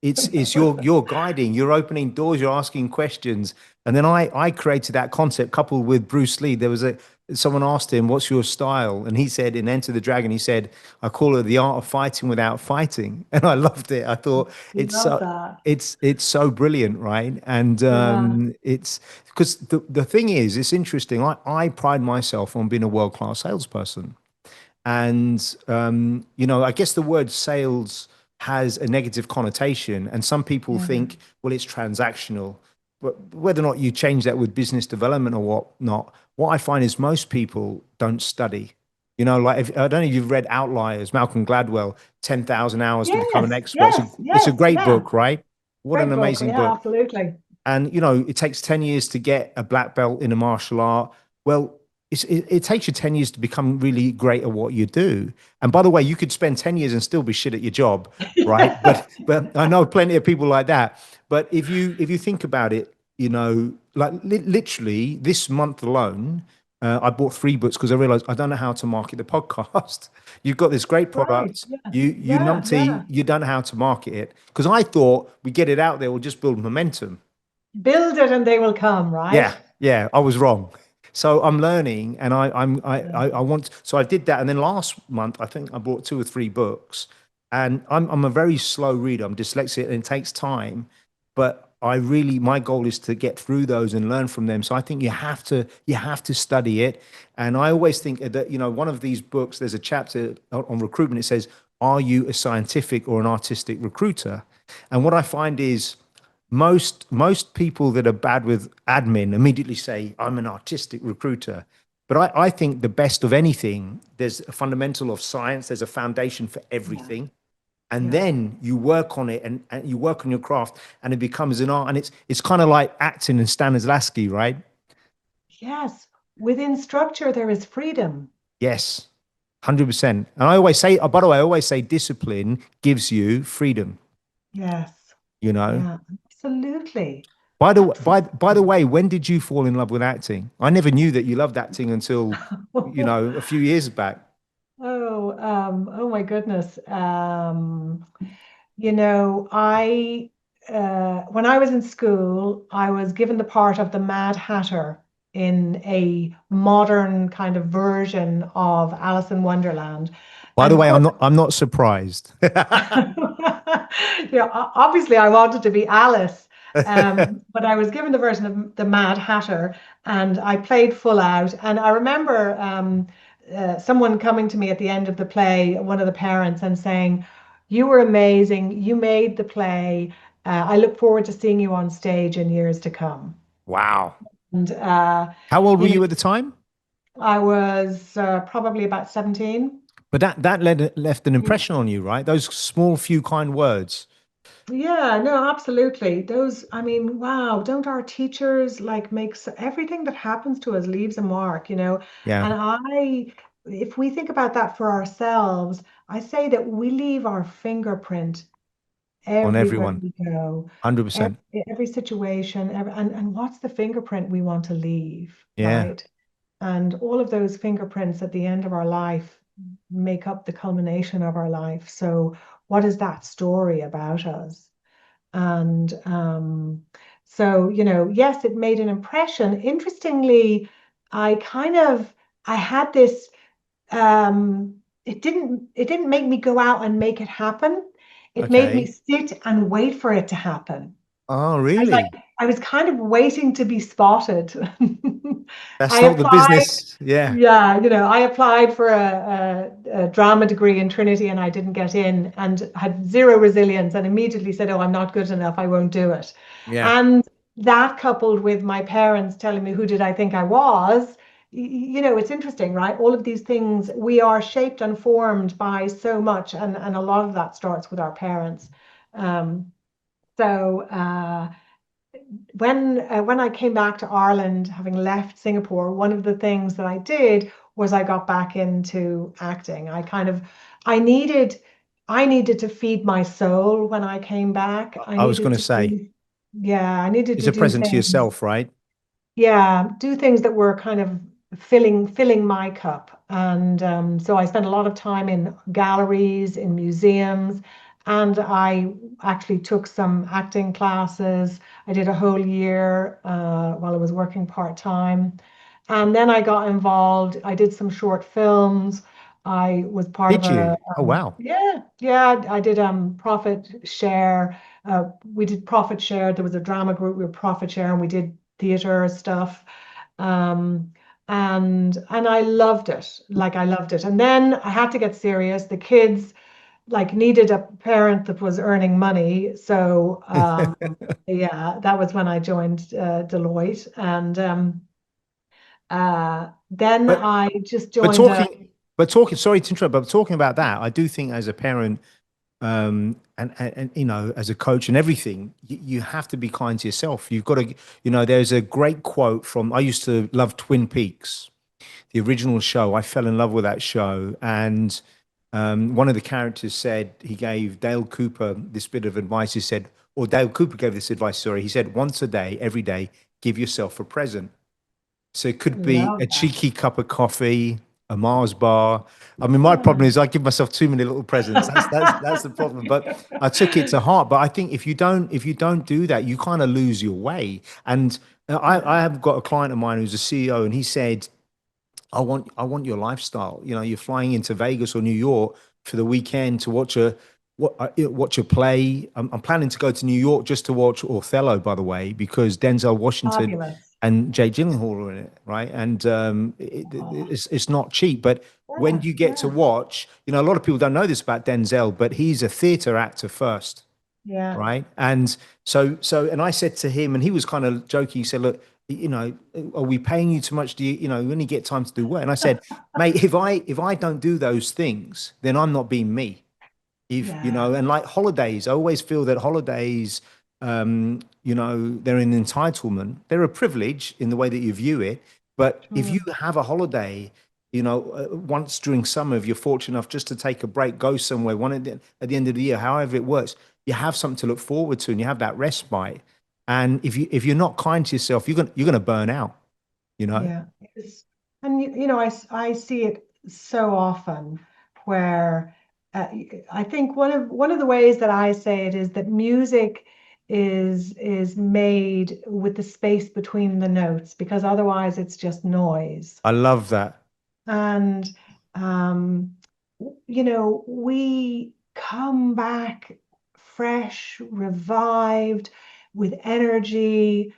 Speaker 1: It's you're guiding, you're opening doors, you're asking questions. And then I created that concept coupled with Bruce Lee. There was a someone asked him, "What's your style?" And he said in Enter the Dragon, he said, "I call it the art of fighting without fighting." And I loved it. I thought it's
Speaker 2: Love
Speaker 1: so
Speaker 2: that.
Speaker 1: it's so brilliant, right? And
Speaker 2: Yeah.
Speaker 1: it's because the thing is, it's interesting. I pride myself on being a world-class salesperson. And, I guess the word sales has a negative connotation, and some people
Speaker 2: Yeah.
Speaker 1: think, well, it's transactional. But whether or not you change that with business development or whatnot, what I find is most people don't study. Like I don't know if you've read Outliers, Malcolm Gladwell, 10,000 hours to become an
Speaker 2: Yes,
Speaker 1: expert.
Speaker 2: yes,
Speaker 1: It's a
Speaker 2: yes,
Speaker 1: great
Speaker 2: yeah.
Speaker 1: book, right? What an
Speaker 2: Great book.
Speaker 1: amazing
Speaker 2: Yeah,
Speaker 1: book.
Speaker 2: absolutely.
Speaker 1: And it takes 10 years to get a black belt in a martial art. Well, it takes you 10 years to become really great at what you do. And by the way, you could spend 10 years and still be shit at your job, right?
Speaker 2: Yeah.
Speaker 1: But I know plenty of people like that. But if you think about it, like literally this month alone, I bought 3 books because I realized I don't know how to market the podcast. You've got this great
Speaker 2: Right.
Speaker 1: product.
Speaker 2: Yeah.
Speaker 1: You
Speaker 2: Yeah.
Speaker 1: numpty,
Speaker 2: Yeah.
Speaker 1: you don't know how to market it. Because I thought we get it out there, we'll just build momentum.
Speaker 2: Build it and they will come,
Speaker 1: Yeah,
Speaker 2: right?
Speaker 1: yeah, I was wrong. So I'm learning, and I
Speaker 2: Yeah.
Speaker 1: want. So I did that, and then last month I think I bought 2 or 3 books, and I'm a very slow reader. I'm dyslexic, and it takes time, but I really my goal is to get through those and learn from them. So I think you have to study it, and I always think that one of these books there's a chapter on recruitment. It says, "Are you a scientific or an artistic recruiter?" And what I find is most people that are bad with admin immediately say, I'm an artistic recruiter. But I think the best of anything, there's a fundamental of science, there's a foundation for
Speaker 2: Yeah.
Speaker 1: everything. And
Speaker 2: Yeah.
Speaker 1: then you work on it and you work on your craft and it becomes an art. And it's kind of like acting in Stanislavski, right?
Speaker 2: Yes. Within structure, there is freedom.
Speaker 1: Yes, 100%. And I always say, by the way, I always say discipline gives you freedom,
Speaker 2: Yes.
Speaker 1: you know?
Speaker 2: Yeah. Absolutely.
Speaker 1: By the way, when did you fall in love with acting? I never knew that you loved acting until,
Speaker 2: Absolutely.
Speaker 1: a few years back.
Speaker 2: Oh my goodness. I when I was in school, I was given the part of the Mad Hatter in a modern kind of version of Alice in Wonderland.
Speaker 1: By
Speaker 2: And
Speaker 1: the
Speaker 2: of
Speaker 1: way, I'm
Speaker 2: course,
Speaker 1: not I'm not surprised.
Speaker 2: obviously I wanted to be Alice, but I was given the version of the Mad Hatter, and I played full out. And I remember someone coming to me at the end of the play, one of the parents, and saying, "You were amazing. You made the play. I look forward to seeing you on stage in years to come."
Speaker 1: Wow.
Speaker 2: And
Speaker 1: How old were
Speaker 2: you know,
Speaker 1: you at the time?
Speaker 2: I was probably about 17.
Speaker 1: But that left an impression on you, right? Those small few kind words.
Speaker 2: Yeah, no, absolutely. Those, I mean, wow, don't our teachers like everything that happens to us leaves a mark?
Speaker 1: Yeah,
Speaker 2: And if we think about that for ourselves, I say that we leave our fingerprint
Speaker 1: on
Speaker 2: everywhere
Speaker 1: everyone.
Speaker 2: we go, every,
Speaker 1: 100%.
Speaker 2: every situation, and what's the fingerprint we want to leave,
Speaker 1: Yeah.
Speaker 2: right? And all of those fingerprints at the end of our life make up the culmination of our life. So, what is that story about us? And so, yes, it made an impression. Interestingly, I kind of I had this it didn't make me go out and make it happen. It made me
Speaker 1: Okay.
Speaker 2: sit and wait for it to happen.
Speaker 1: Oh,
Speaker 2: I was like,
Speaker 1: really?
Speaker 2: I was kind of waiting to be spotted.
Speaker 1: That's
Speaker 2: I
Speaker 1: not the
Speaker 2: applied,
Speaker 1: business. Yeah.
Speaker 2: yeah, I applied for a drama degree in Trinity and I didn't get in and had zero resilience and immediately said, "Oh, I'm not good enough. I won't do it."
Speaker 1: Yeah.
Speaker 2: And that coupled with my parents telling me who did I think I was, it's interesting, right? All of these things, we are shaped and formed by so much, and a lot of that starts with our parents. Um, so when I came back to Ireland, having left Singapore, one of the things that I did was I got back into acting. I needed I needed to feed my soul when I came back. I
Speaker 1: I was
Speaker 2: needed
Speaker 1: going to
Speaker 2: to
Speaker 1: say
Speaker 2: do Yeah, I needed
Speaker 1: it's
Speaker 2: to
Speaker 1: a
Speaker 2: do
Speaker 1: present to
Speaker 2: things.
Speaker 1: yourself, right?
Speaker 2: Yeah, do things that were kind of filling my cup. And so I spent a lot of time in galleries, in museums, and I actually took some acting classes. I did a whole year while I was working part-time. And then I got involved. I did some short films. I was part of
Speaker 1: Did you? Oh, wow.
Speaker 2: yeah, I did profit share. We did profit share. There was a drama group, we were profit share, and we did theater stuff. Um, and I loved it. Like I loved it. And then I had to get serious. The kids like needed a parent that was earning money. So yeah, that was when I joined Deloitte. And then
Speaker 1: But
Speaker 2: I just
Speaker 1: but
Speaker 2: joined a
Speaker 1: talking, sorry to interrupt, but talking about that, I do think as a parent, and as a coach and everything, you have to be kind to yourself. You've got to, there's a great quote from, I used to love Twin Peaks, the original show. I fell in love with that show. And one of the characters said, he gave Dale Cooper this bit of advice. He said, or Dale Cooper gave this advice, sorry. He said, once a day, every day, give yourself a present. So it could be
Speaker 2: love
Speaker 1: a
Speaker 2: that.
Speaker 1: cheeky cup of coffee, a Mars bar. I mean, my
Speaker 2: Yeah.
Speaker 1: problem is I give myself too many little presents. That's the problem. But I took it to heart. But I think if you don't do that, you kind of lose your way. And I
Speaker 2: Yeah.
Speaker 1: have got a client of mine who's a CEO, and he said, I want your lifestyle. You're flying into Vegas or New York for the weekend to watch a play. I'm planning to go to New York just to watch Othello, by the way, because Denzel Washington
Speaker 2: Fabulous.
Speaker 1: and Jay Gyllenhaal are in it, right? And
Speaker 2: Oh,
Speaker 1: it's not cheap, but when
Speaker 2: yeah,
Speaker 1: you get to
Speaker 2: yeah,
Speaker 1: watch, a lot of people don't know this about Denzel, but he's a theater actor first,
Speaker 2: yeah.
Speaker 1: right? And and I said to him, and he was kind of joking. He said, "Look, are we paying you too much? Do you only get time to do work?" And I said, "Mate, if I don't do those things, then I'm not being me. If
Speaker 2: Yeah,
Speaker 1: and like holidays, I always feel that holidays, they're an entitlement. They're a privilege in the way that you view it. But if
Speaker 2: sure.
Speaker 1: you have a holiday, once during summer, if you're fortunate enough just to take a break, go somewhere, one at the end of the year, however it works, you have something to look forward to, and you have that respite. And if you're not kind to yourself, you're gonna burn out. You know,
Speaker 2: Yeah. And I see it so often where I think one of the ways that I say it is that music is made with the space between the notes because otherwise it's just noise.
Speaker 1: I love that.
Speaker 2: And um, we come back fresh, revived, with energy.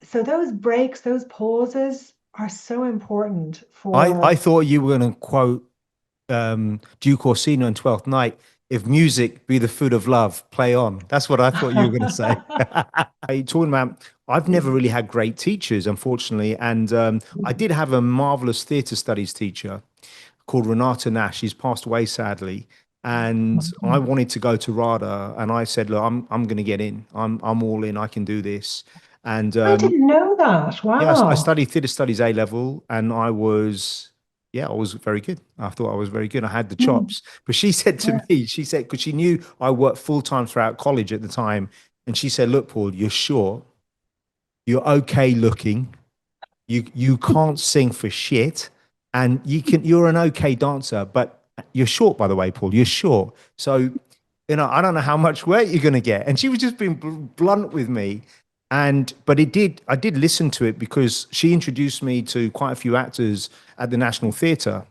Speaker 2: So those breaks, those pauses are so important
Speaker 1: I
Speaker 2: for.
Speaker 1: thought you were going to quote Duke Orsino in Twelfth Night. If music be the food of love, play on. That's what I thought you were going to say. You talking about? I've never really had great teachers, unfortunately, and I did have a marvelous theatre studies teacher called Renata Nash. She's passed away sadly, and I wanted to go to RADA, and I said, "Look, I'm going to get in. I'm all in. I can do this." And
Speaker 2: I didn't know that.
Speaker 1: yeah, I
Speaker 2: Wow.
Speaker 1: studied theatre studies A level, and I was very good. I thought I was very good. I had the
Speaker 2: Hmm.
Speaker 1: chops. But she said to
Speaker 2: Yeah.
Speaker 1: me, she said, because she knew I worked full time throughout college at the time, and she said, "Look, Paul, you're sure you're okay looking, you can't sing for shit, and you're an okay dancer, but you're short, by the way, Paul. You're short, so I don't know how much work you're going to get. And she was just being blunt with me. And but I did listen to it because she introduced me to quite a few actors at the National Theatre,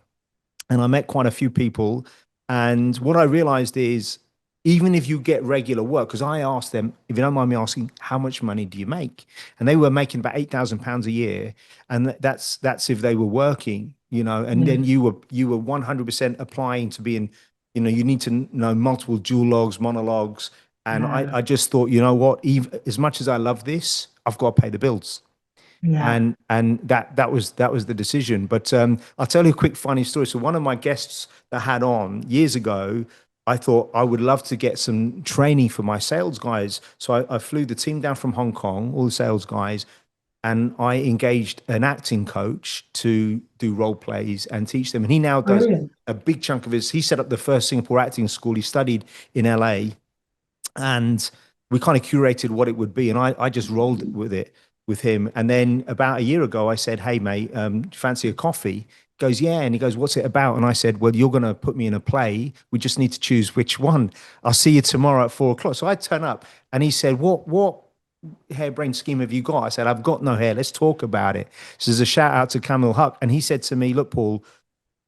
Speaker 1: and I met quite a few people. And what I realized is, even if you get regular work, because I asked them, if you don't mind me asking, how much money do you make? And they were making about £8,000 a year, and that's if they were working, And then
Speaker 2: Yes.
Speaker 1: you were 100% applying to be in, you need to know multiple duologues, monologues, and I
Speaker 2: Yeah.
Speaker 1: I just thought, you know what, even as much as I love this, I've got to pay the bills,
Speaker 2: Yeah.
Speaker 1: and that was the decision. But I'll tell you a quick funny story. So one of my guests that I had on years ago, I thought I would love to get some training for my sales guys. So I flew the team down from Hong Kong, all the sales guys, and I engaged an acting coach to do role plays and teach them. And he now does
Speaker 2: Brilliant.
Speaker 1: a big chunk of his. He set up the first Singapore acting school. He studied in LA, and we kind of curated what it would be, and I just rolled with it with him. And then about a year ago I said, hey mate, do you fancy a coffee? He goes, yeah. And he goes, what's it about? And I said, well, you're going to put me in a play, we just need to choose which one. I'll see you tomorrow at 4 o'clock. So I turn up, and he said, what harebrained scheme have you got? I said, I've got no hair, let's talk about it. So there's a shout out to Camille Huck, and he said to me, look Paul,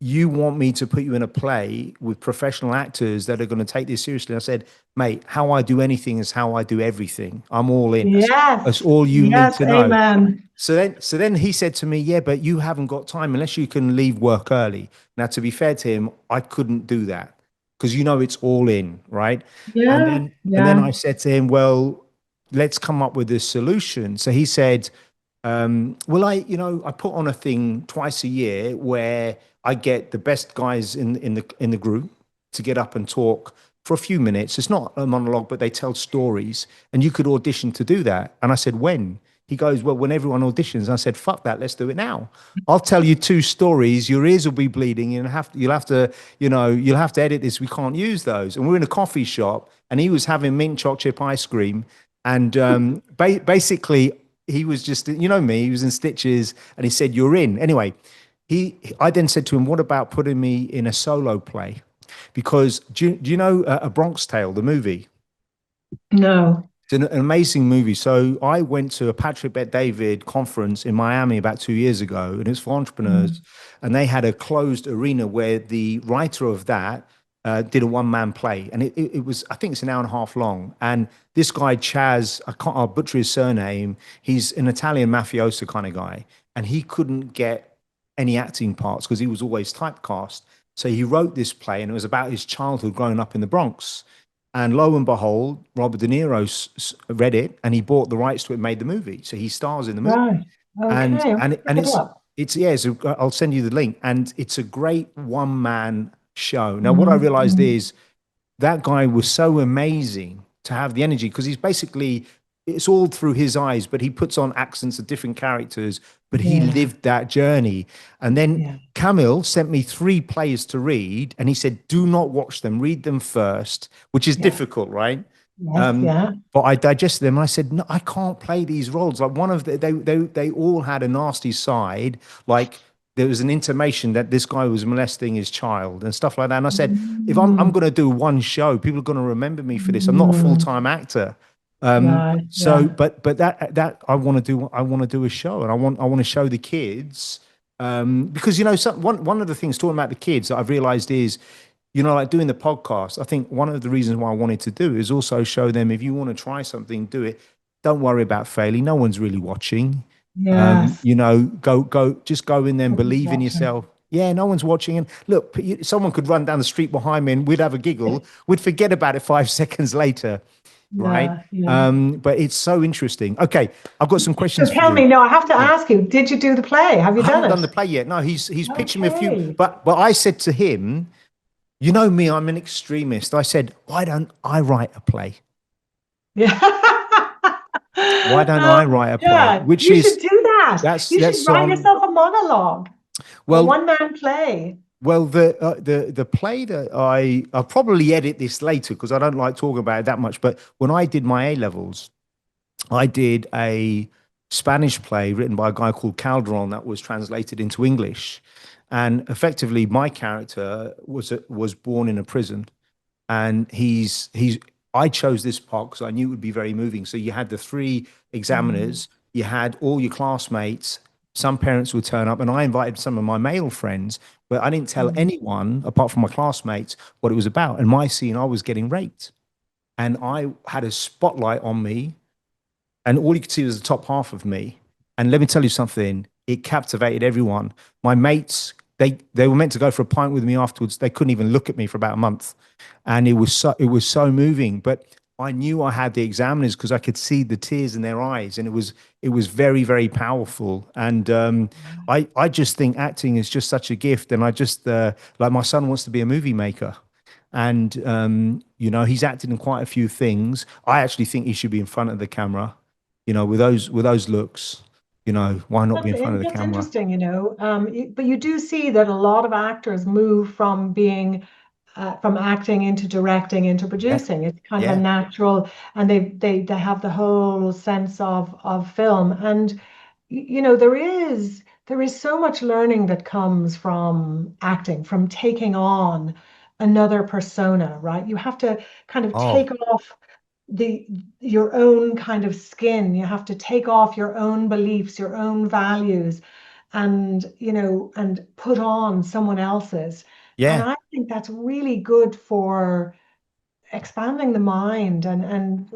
Speaker 1: you want me to put you in a play with professional actors that are going to take this seriously? I said, mate, how I do anything is how I do everything. I'm all in. That's
Speaker 2: Yes.
Speaker 1: all you need
Speaker 2: Yes.
Speaker 1: to know.
Speaker 2: Amen.
Speaker 1: So then he said to me, yeah, but you haven't got time unless you can leave work early. Now, to be fair to him, I couldn't do that because it's all in, right? And
Speaker 2: Yeah.
Speaker 1: then
Speaker 2: Yeah.
Speaker 1: I said to him, well, let's come up with a solution. So he said, well, I put on a thing twice a year where I get the best guys in the group to get up and talk for a few minutes. It's not a monologue, but they tell stories, and you could audition to do that. And I said, when? He goes, well, when everyone auditions. And I said, fuck that, let's do it now. I'll tell you two stories. Your ears will be bleeding. You'll have to edit this. We can't use those. And we're in a coffee shop, and he was having mint chocolate chip ice cream, and basically he was just, me, he was in stitches, and he said, you're in. Anyway, I then said to him, what about putting me in a solo play? Because do you know A Bronx Tale, the movie?
Speaker 2: No.
Speaker 1: It's an amazing movie. So I went to a Patrick Bet David conference in Miami about 2 years ago, and it's for entrepreneurs.
Speaker 2: Mm.
Speaker 1: And they had a closed arena where the writer of that did a one-man play, and it was, I think it's an hour and a half long. And this guy Chaz, I'll butcher his surname. He's an Italian mafioso kind of guy, and he couldn't get any acting parts because he was always typecast. So he wrote this play, and it was about his childhood growing up in the Bronx. And lo and behold, Robert De Niro read it, and he bought the rights to it and made the movie. So he stars in the movie.
Speaker 2: Right.
Speaker 1: And
Speaker 2: Okay. I'll
Speaker 1: and
Speaker 2: pick
Speaker 1: and
Speaker 2: it up.
Speaker 1: it's yeah, I'll send you the link. And it's a great one man show. Now, what I
Speaker 2: Mhm.
Speaker 1: realized
Speaker 2: Mhm.
Speaker 1: is that guy was so amazing to have the energy, because he's basically, it's all through his eyes, but he puts on accents of different characters, but he
Speaker 2: Yeah.
Speaker 1: lived that journey. And then
Speaker 2: Yeah.
Speaker 1: Camille sent me three plays to read, and he said, do not watch them, read them first, which is
Speaker 2: Yeah.
Speaker 1: difficult, right?
Speaker 2: Yes. Yeah.
Speaker 1: But I digested them, and I said, no, I can't play these roles. Like one of they all had a nasty side. Like there was an intimation that this guy was molesting his child and stuff like that. And I said, if I'm
Speaker 2: Mm.
Speaker 1: going to do one show, people are going to remember me for this. I'm not a full
Speaker 2: Mm.
Speaker 1: time actor.
Speaker 2: Right.
Speaker 1: So,
Speaker 2: Yeah.
Speaker 1: but that I want to do a show, and I want to show the kids, because one of the things talking about the kids that I've realized is, like doing the podcast. I think one of the reasons why I wanted to do is also show them, if you want to try something, do it. Don't worry about failing. No one's really watching.
Speaker 2: Yes.
Speaker 1: Just go in there and
Speaker 2: Nobody's
Speaker 1: believe in
Speaker 2: watching.
Speaker 1: yourself. Yeah, no one's watching. And look, someone could run down the street behind me, and we'd have a giggle. We'd forget about it 5 seconds later, right?
Speaker 2: Yeah. Yeah.
Speaker 1: But it's so interesting. Okay, I've got some
Speaker 2: So
Speaker 1: questions for
Speaker 2: tell
Speaker 1: you.
Speaker 2: me, no, I have to
Speaker 1: Yeah.
Speaker 2: ask you, did you do the play? Have you
Speaker 1: I
Speaker 2: done
Speaker 1: haven't done the
Speaker 2: it?
Speaker 1: play yet. No, he's pitching me a few,
Speaker 2: Okay.
Speaker 1: but I said to him, you know me, I'm an extremist. I said, why don't I write a play?
Speaker 2: Yeah.
Speaker 1: Why don't I write a play?
Speaker 2: Yeah,
Speaker 1: Which
Speaker 2: you should
Speaker 1: is
Speaker 2: do that. You should
Speaker 1: that's
Speaker 2: write yourself a monologue, a
Speaker 1: well,
Speaker 2: one-man play.
Speaker 1: the play that I'll probably edit this later because I don't like talking about it that much. But when I did my A levels, I did Spanish play written by a guy called Calderon that was translated into English. And effectively, my character was born in a prison, and he's I chose this part because I knew it would be very moving. So you had the three
Speaker 2: Mm,
Speaker 1: examiners, you had all your classmates, some parents would turn up, and I invited some of my male friends, but I didn't tell
Speaker 2: mm.
Speaker 1: anyone apart from my classmates what it was about. And my scene, I was getting raped, and I had a spotlight on me, and all you could see was the top half of me. And let me tell you something, it captivated everyone. My mates, they were meant to go for a pint with me afterwards. They couldn't even look at me for about a month, and it was so moving. But I knew I had the examiners because I could see the tears in their eyes, and it was very very powerful. And I just think acting is just such a gift, and I just like my son wants to be a movie maker. And he's acted in quite a few things. I actually think he should be in front of the camera, with those looks. Why not be in front of the
Speaker 2: That's
Speaker 1: camera?
Speaker 2: interesting, but you do see that a lot of actors move from being from acting into directing into
Speaker 1: Yeah,
Speaker 2: producing. It's kind of a
Speaker 1: yeah.
Speaker 2: natural, and they have the whole sense of film. And there is so much learning that comes from acting, from taking on another persona, right? You have to kind of
Speaker 1: Oh,
Speaker 2: take off the your own kind of skin. You have to take off your own beliefs, your own values, and put on someone else's. And
Speaker 1: yeah.
Speaker 2: I think that's really good for expanding the mind and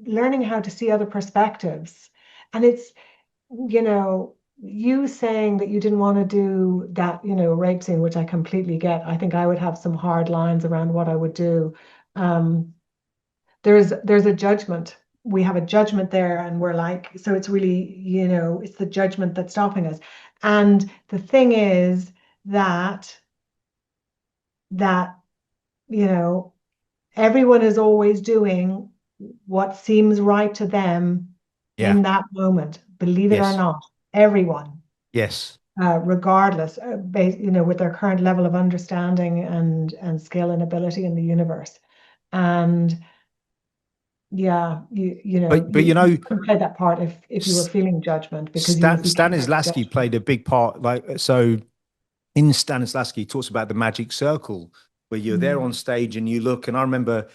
Speaker 2: learning how to see other perspectives. And it's, you saying that you didn't want to do that, rape scene, which I completely get. I think I would have some hard lines around what I would do. Um, there's a judgment. We have a judgment there, and we're like, so it's really, it's the judgment that's stopping us. And the thing is that that, you know, everyone is always doing what seems right to them
Speaker 1: Yeah.
Speaker 2: in that moment, believe it or
Speaker 1: Yes.
Speaker 2: not, everyone,
Speaker 1: Yes.
Speaker 2: regardless, with their current level of understanding and skill and ability in the universe. And yeah,
Speaker 1: But
Speaker 2: you couldn't play that part if you were
Speaker 1: S-
Speaker 2: feeling judgment because you would be carrying
Speaker 1: Stanislavski
Speaker 2: judgment.
Speaker 1: played a big part. Like, so in Stanislavski, he talks about the magic circle where you're there
Speaker 2: Mm,
Speaker 1: on stage and you look. And I remember,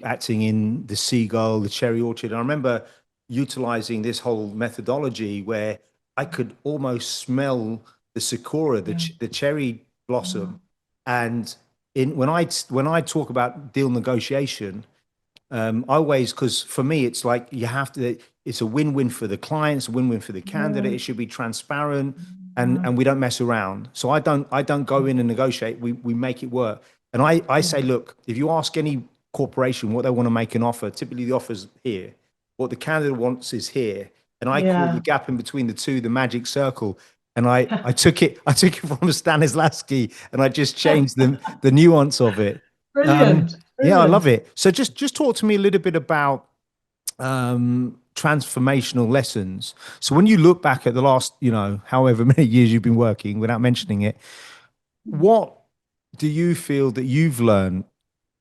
Speaker 1: acting in The Seagull, The Cherry Orchard. I remember utilizing this whole methodology where I could almost smell the sakura,
Speaker 2: yeah,
Speaker 1: the cherry
Speaker 2: yeah,
Speaker 1: blossom. And when I talk about deal negotiation, I always, because for me, it's like you have to, it's a win-win for the clients, a win-win for the candidate.
Speaker 2: yeah,
Speaker 1: It should be transparent, and
Speaker 2: yeah,
Speaker 1: and we don't mess around. So I don't go in and negotiate. We make it work. And I say,
Speaker 2: yeah,
Speaker 1: look, if you ask any corporation what they want to make an offer, typically the offer's here. What the candidate wants is here. And I call the
Speaker 2: yeah.
Speaker 1: gap in between the two the magic circle. And I took it from Stanislavski, and I just changed the nuance of it.
Speaker 2: Brilliant,
Speaker 1: Yeah, I love
Speaker 2: brilliant.
Speaker 1: it. So just talk to me a little bit about transformational lessons. So when you look back at the last, however many years you've been working, without mentioning it, what do you feel that you've learned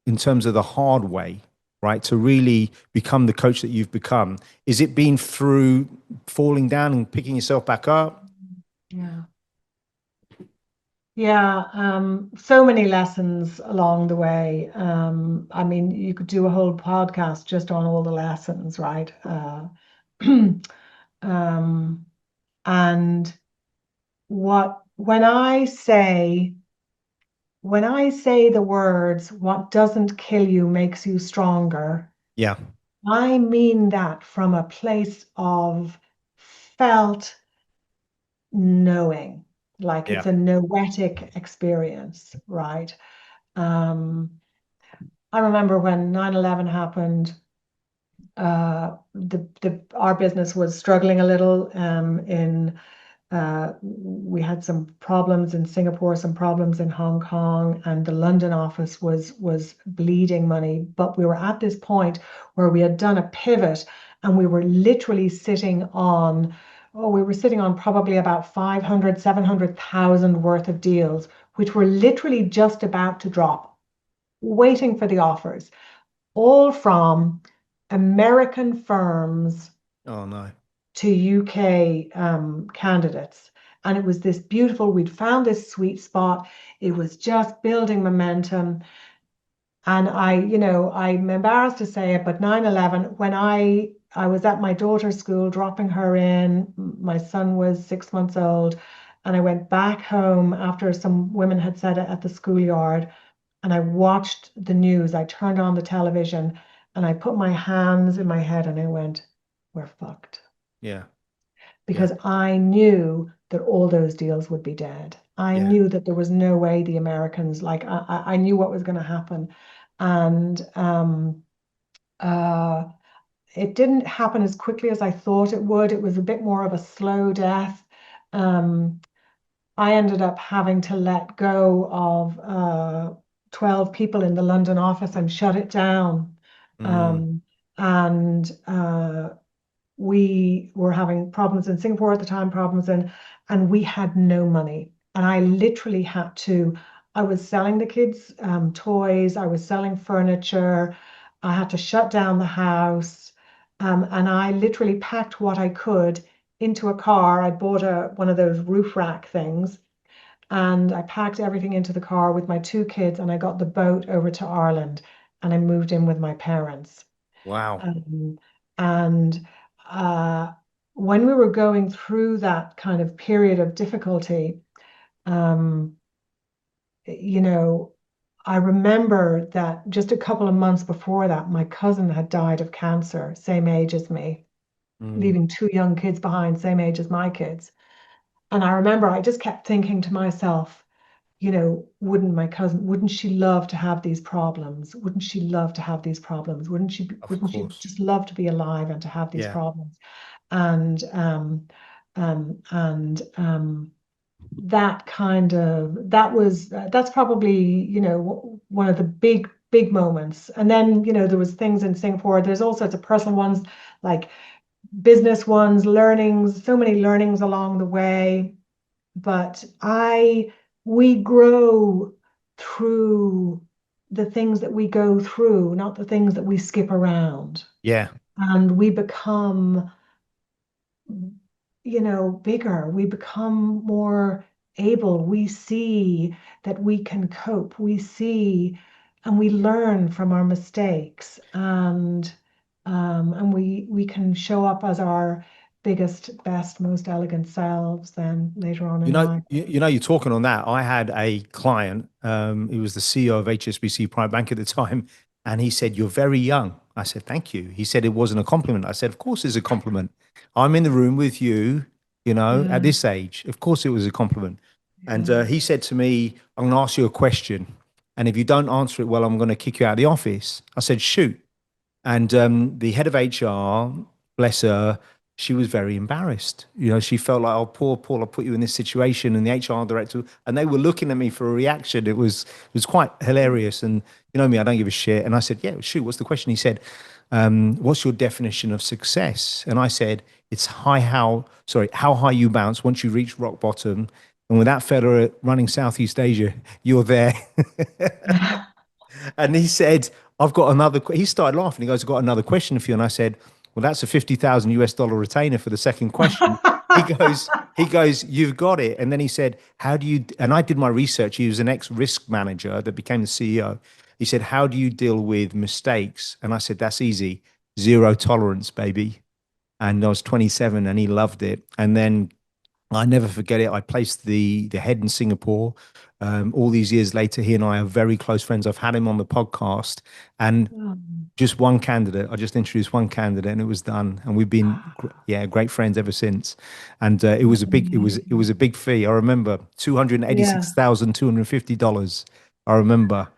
Speaker 1: in terms of the hard way, right, to really become the coach that you've become? Is it been through falling down and picking yourself back up?
Speaker 2: Yeah. Yeah, so many lessons along the way. I mean, you could do a whole podcast just on all the lessons, right? Um, and what when I say the words, what doesn't kill you makes you stronger,
Speaker 1: Yeah,
Speaker 2: I mean that from a place of felt knowing, like
Speaker 1: yeah,
Speaker 2: it's a noetic experience, right? Um, I remember when 9/11 happened, our business was struggling a little. We had some problems in Singapore, some problems in Hong Kong, and the London office was bleeding money. But we were at this point where we had done a pivot, and we were literally sitting on probably about 500, 700,000 worth of deals, which were literally just about to drop, waiting for the offers, all from American firms
Speaker 1: oh no,
Speaker 2: to UK candidates. And it was this beautiful, we'd found this sweet spot. It was just building momentum. And I'm embarrassed to say it, but 9/11, when I was at my daughter's school dropping her in, my son was 6 months old, and I went back home after some women had said it at the schoolyard, and I watched the news. I turned on the television and I put my hands in my head and I went, we're fucked.
Speaker 1: Yeah. Yeah.
Speaker 2: Because I knew that all those deals would be dead. I
Speaker 1: Yeah.
Speaker 2: knew that there was no way the Americans, like I knew what was going to happen. And uh, it didn't happen as quickly as I thought it would. It was a bit more of a slow death. Um, I ended up having to let go of 12 people in the London office and shut it down.
Speaker 1: Mm,
Speaker 2: Um, and we were having problems in Singapore at the time, and we had no money. And I literally had to, I was selling the kids toys, I was selling furniture, I had to shut down the house. And I literally packed what I could into a car. I bought one of those roof rack things, and I packed everything into the car with my two kids, and I got the boat over to Ireland, and I moved in with my parents.
Speaker 1: wow.
Speaker 2: Um, and uh, when we were going through that kind of period of difficulty, um, you know, I remember that just a couple of months before that, my cousin had died of cancer, same age as me,
Speaker 1: Mm,
Speaker 2: leaving two young kids behind, same age as my kids. And I remember I just kept thinking to myself, wouldn't she love to have these problems? Wouldn't she love to have these problems?
Speaker 1: of
Speaker 2: Wouldn't she
Speaker 1: course.
Speaker 2: just love to be alive and to have these
Speaker 1: Yeah.
Speaker 2: problems? And and that's probably, one of the big moments. And then, there was things in Singapore. There's all sorts of personal ones, like business ones, learnings, so many learnings along the way. But we grow through the things that we go through, not the things that we skip around.
Speaker 1: Yeah.
Speaker 2: And we become, bigger. We become more able. We see that we can cope. We see and we learn from our mistakes, and we can show up as our biggest, best, most elegant selves then later on in life.
Speaker 1: You're talking on that. I had a client, he was the CEO of HSBC Private Bank at the time, and he said, "You're very young." I said, "Thank you." He said, "It wasn't a compliment." I said, "Of course it's a compliment. I'm in the room with you, at
Speaker 2: Yeah,
Speaker 1: this age. Of course it was a compliment." And
Speaker 2: yeah.
Speaker 1: he said to me, "I'm going to ask you a question. And if you don't answer it well, I'm going to kick you out of the office." I said, "Shoot." And the head of HR, bless her, she was very embarrassed. She felt like, "Oh, poor Paul, I put you in this situation." And the HR director, and they were looking at me for a reaction. It was quite hilarious. And you know me, I don't give a shit. And I said, "Yeah, shoot, what's the question?" He said, "What's your definition of success?" And I said, "It's how high you bounce once you reach rock bottom. And with that fella running Southeast Asia, you're there." And he said, "I've got another." He started laughing. He goes, "I've got another question for you." And I said, "Well, that's a 50,000 US dollar retainer for the second question." He goes, "You've got it." And then he said, "How do you?" And I did my research. He was an ex risk manager that became the CEO. He said, "How do you deal with mistakes?" And I said, "That's easy. Zero tolerance, baby." And I was 27 and he loved it. And then I never forget it. I placed the head in Singapore. All these years later, he and I are very close friends. I've had him on the podcast, and
Speaker 2: Um,
Speaker 1: just one candidate. I just introduced one candidate, and it was done. And we've been, yeah, great friends ever since. And it was
Speaker 2: That's
Speaker 1: a big, it was
Speaker 2: amazing.
Speaker 1: a big fee. I remember two hundred eighty
Speaker 2: Yeah,
Speaker 1: six thousand $250. I remember.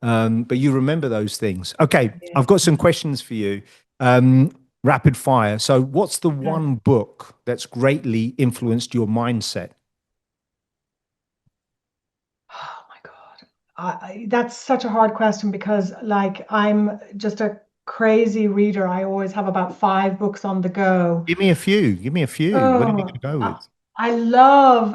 Speaker 1: But you remember those things. Okay,
Speaker 2: yeah,
Speaker 1: I've got some questions for you. Rapid fire. So, what's the
Speaker 2: yeah.
Speaker 1: one book that's greatly influenced your mindset?
Speaker 2: Oh my God. That's such a hard question because, like, I'm just a crazy reader. I always have about 5 books on the go.
Speaker 1: Give me a few. Give me a few. What are you going
Speaker 2: Oh,
Speaker 1: to go with?
Speaker 2: I love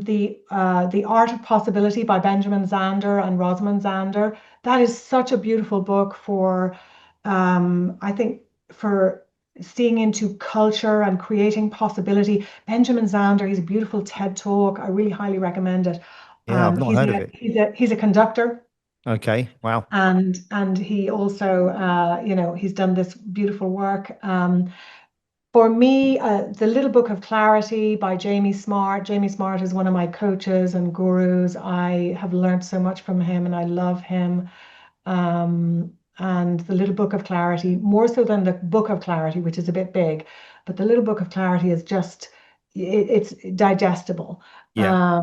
Speaker 2: the Art of Possibility by Benjamin Zander and Rosamund Zander. That is such a beautiful book for, I think, for seeing into culture and creating possibility. Benjamin Zander, he's a beautiful TED talk. I really highly recommend it.
Speaker 1: Yeah, I've not
Speaker 2: He's
Speaker 1: heard of
Speaker 2: a
Speaker 1: it.
Speaker 2: he's a conductor,
Speaker 1: Okay. Wow.
Speaker 2: and he also he's done this beautiful work. For me, The Little Book of Clarity by Jamie Smart. Jamie Smart is one of my coaches and gurus. I have learned so much from him and I love him. And The Little Book of Clarity, more so than the Book of Clarity, which is a bit big, but The Little Book of Clarity is just, it's digestible.
Speaker 1: Yeah.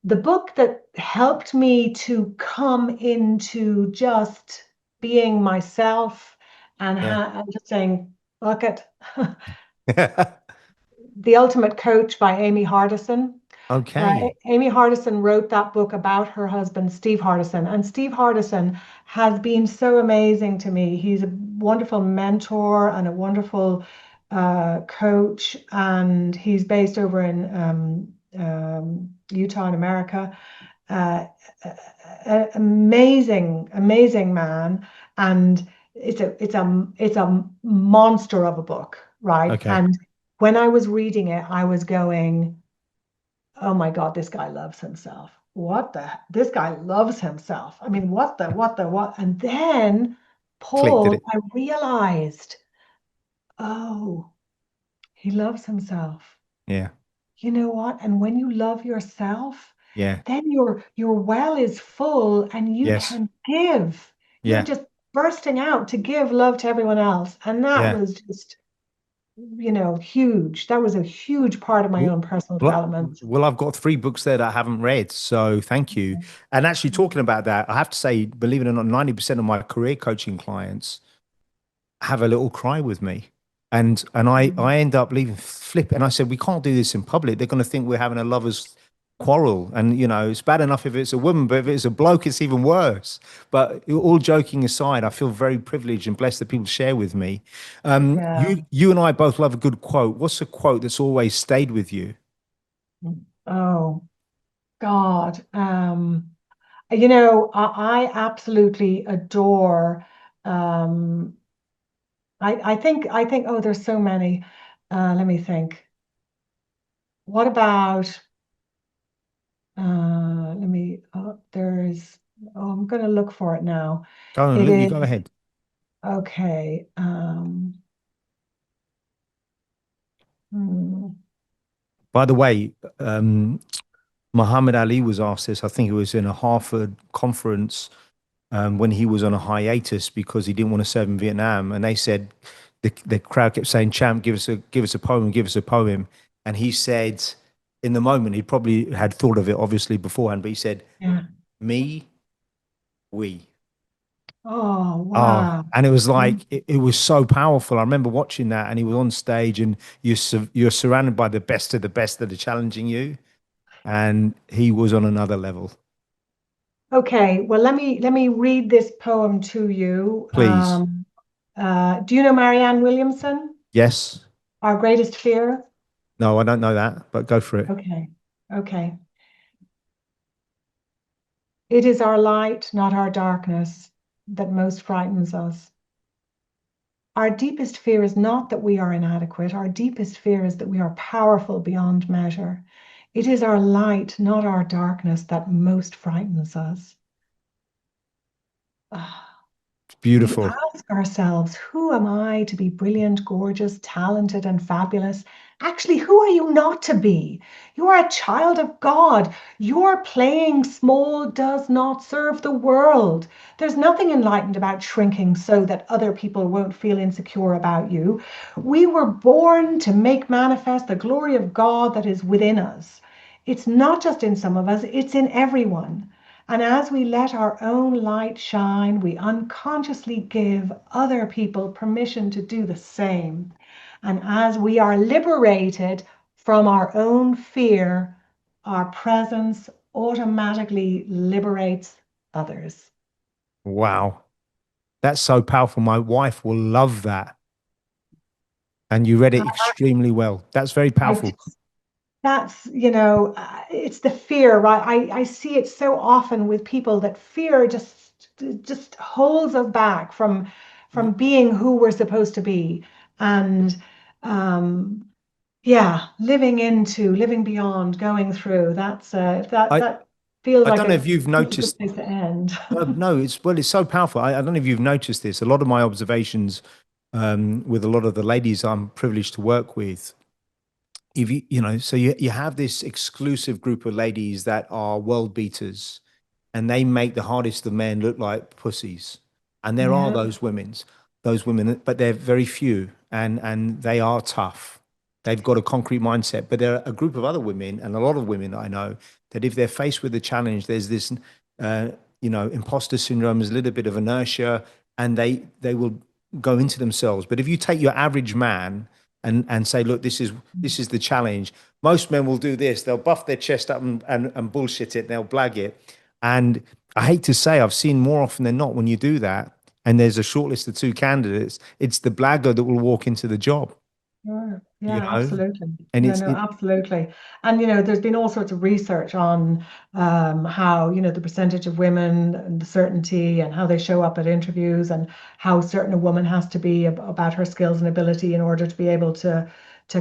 Speaker 2: The book that helped me to come into just being myself
Speaker 1: Yeah.
Speaker 2: and just saying, look at The Ultimate Coach by Amy Hardison.
Speaker 1: Okay.
Speaker 2: Amy Hardison wrote that book about her husband, Steve Hardison. And Steve Hardison has been so amazing to me. He's a wonderful mentor and a wonderful coach. And he's based over in Utah in America. Uh, Amazing, amazing man. And it's a monster of a book, right?
Speaker 1: Okay.
Speaker 2: And when I was reading it, I was going, oh my God, this guy loves himself. This guy loves himself. I mean, what? And then,
Speaker 1: Clicked at
Speaker 2: Paul,
Speaker 1: it.
Speaker 2: I realized, oh, he loves himself.
Speaker 1: Yeah.
Speaker 2: You know what? And when you love yourself,
Speaker 1: Yeah.
Speaker 2: then your well is full and you
Speaker 1: Yes.
Speaker 2: can give. You're
Speaker 1: Yeah.
Speaker 2: just bursting out to give love to everyone else. And that
Speaker 1: Yeah.
Speaker 2: was just, huge. That was a huge part of my
Speaker 1: Well,
Speaker 2: own personal
Speaker 1: well,
Speaker 2: development.
Speaker 1: well, I've got three books there that I haven't read, so thank you. And actually, talking about that, I have to say, believe it or not, 90% of my career coaching clients have a little cry with me. And I end up leaving flip and I said, we can't do this in public. They're going to think we're having a lovers quarrel. And it's bad enough if it's a woman, but if it's a bloke, it's even worse. But all joking aside, I feel very privileged and blessed that people share with me.
Speaker 2: Yeah.
Speaker 1: You and I both love a good quote. What's a quote that's always stayed with you?
Speaker 2: Oh God. I absolutely adore. Um, I think. Oh, there's so many. Let me think. What about? Let me. There's. Oh, I'm gonna look for it now.
Speaker 1: Go on,
Speaker 2: It
Speaker 1: you go
Speaker 2: is
Speaker 1: ahead.
Speaker 2: okay. Hmm,
Speaker 1: By the way, Muhammad Ali was asked this. I think it was in a Harvard conference when he was on a hiatus because he didn't want to serve in Vietnam, and they said the crowd kept saying, "Champ, give us a poem, give us a poem," and he said, in the moment, he probably had thought of it obviously beforehand, but he said,
Speaker 2: yeah.
Speaker 1: "Me, we."
Speaker 2: Oh
Speaker 1: Oh,
Speaker 2: wow.
Speaker 1: and it was
Speaker 2: Mm.
Speaker 1: like it was so powerful. I remember watching that, and he was on stage, and you're surrounded by the best that are challenging you, and he was on another level.
Speaker 2: Okay. Well, let me read this poem to you.
Speaker 1: Please,
Speaker 2: Do you know Marianne Williamson?
Speaker 1: yes,
Speaker 2: Our Greatest Fear?
Speaker 1: no, I don't know that, but go for it.
Speaker 2: Okay. Okay. It is our light, not our darkness, that most frightens us. Our deepest fear is not that we are inadequate. Our deepest fear is that we are powerful beyond measure. It is our light, not our darkness, that most frightens us. Ah.
Speaker 1: It's
Speaker 2: We
Speaker 1: beautiful.
Speaker 2: ask ourselves, who am I to be brilliant, gorgeous, talented, and fabulous? Actually, who are you not to be? You are a child of God. Your playing small does not serve the world. There's nothing enlightened about shrinking so that other people won't feel insecure about you. We were born to make manifest the glory of God that is within us. It's not just in some of us, it's in everyone. And as we let our own light shine, we unconsciously give other people permission to do the same. And as we are liberated from our own fear, our presence automatically liberates others.
Speaker 1: Wow, that's so powerful. My wife will love that, and you read it extremely well. That's very
Speaker 2: I
Speaker 1: powerful.
Speaker 2: just, that's, it's the fear, right? I see it so often with people that fear just holds us back from being who we're supposed to be, and um, yeah, living beyond, going through. That's
Speaker 1: I
Speaker 2: that feels
Speaker 1: I
Speaker 2: like
Speaker 1: don't know
Speaker 2: a
Speaker 1: if you've
Speaker 2: really good
Speaker 1: noticed.
Speaker 2: place to end.
Speaker 1: No, it's well, it's so powerful. I don't know if you've noticed this. A lot of my observations with a lot of the ladies I'm privileged to work with, if so you have this exclusive group of ladies that are world beaters, and they make the hardest of men look like pussies. And there are
Speaker 2: Yeah,
Speaker 1: those women, but they're very few, and they are tough. They've got a concrete mindset. But there are a group of other women, and a lot of women I know, that if they're faced with a challenge, there's this, uh, imposter syndrome, there's a little bit of inertia, and they will go into themselves. But if you take your average man and say, look, this is the challenge. Most men will do this. They'll buff their chest up and bullshit it. They'll blag it. And I hate to say, I've seen more often than not when you do that, and there's a short list of two candidates, it's the blagger that will walk into the job,
Speaker 2: sure.
Speaker 1: you
Speaker 2: Yeah,
Speaker 1: know?
Speaker 2: absolutely.
Speaker 1: And
Speaker 2: No,
Speaker 1: it's
Speaker 2: no,
Speaker 1: it,
Speaker 2: absolutely. And there's been all sorts of research on how the percentage of women and the certainty and how they show up at interviews and how certain a woman has to be about her skills and ability in order to be able to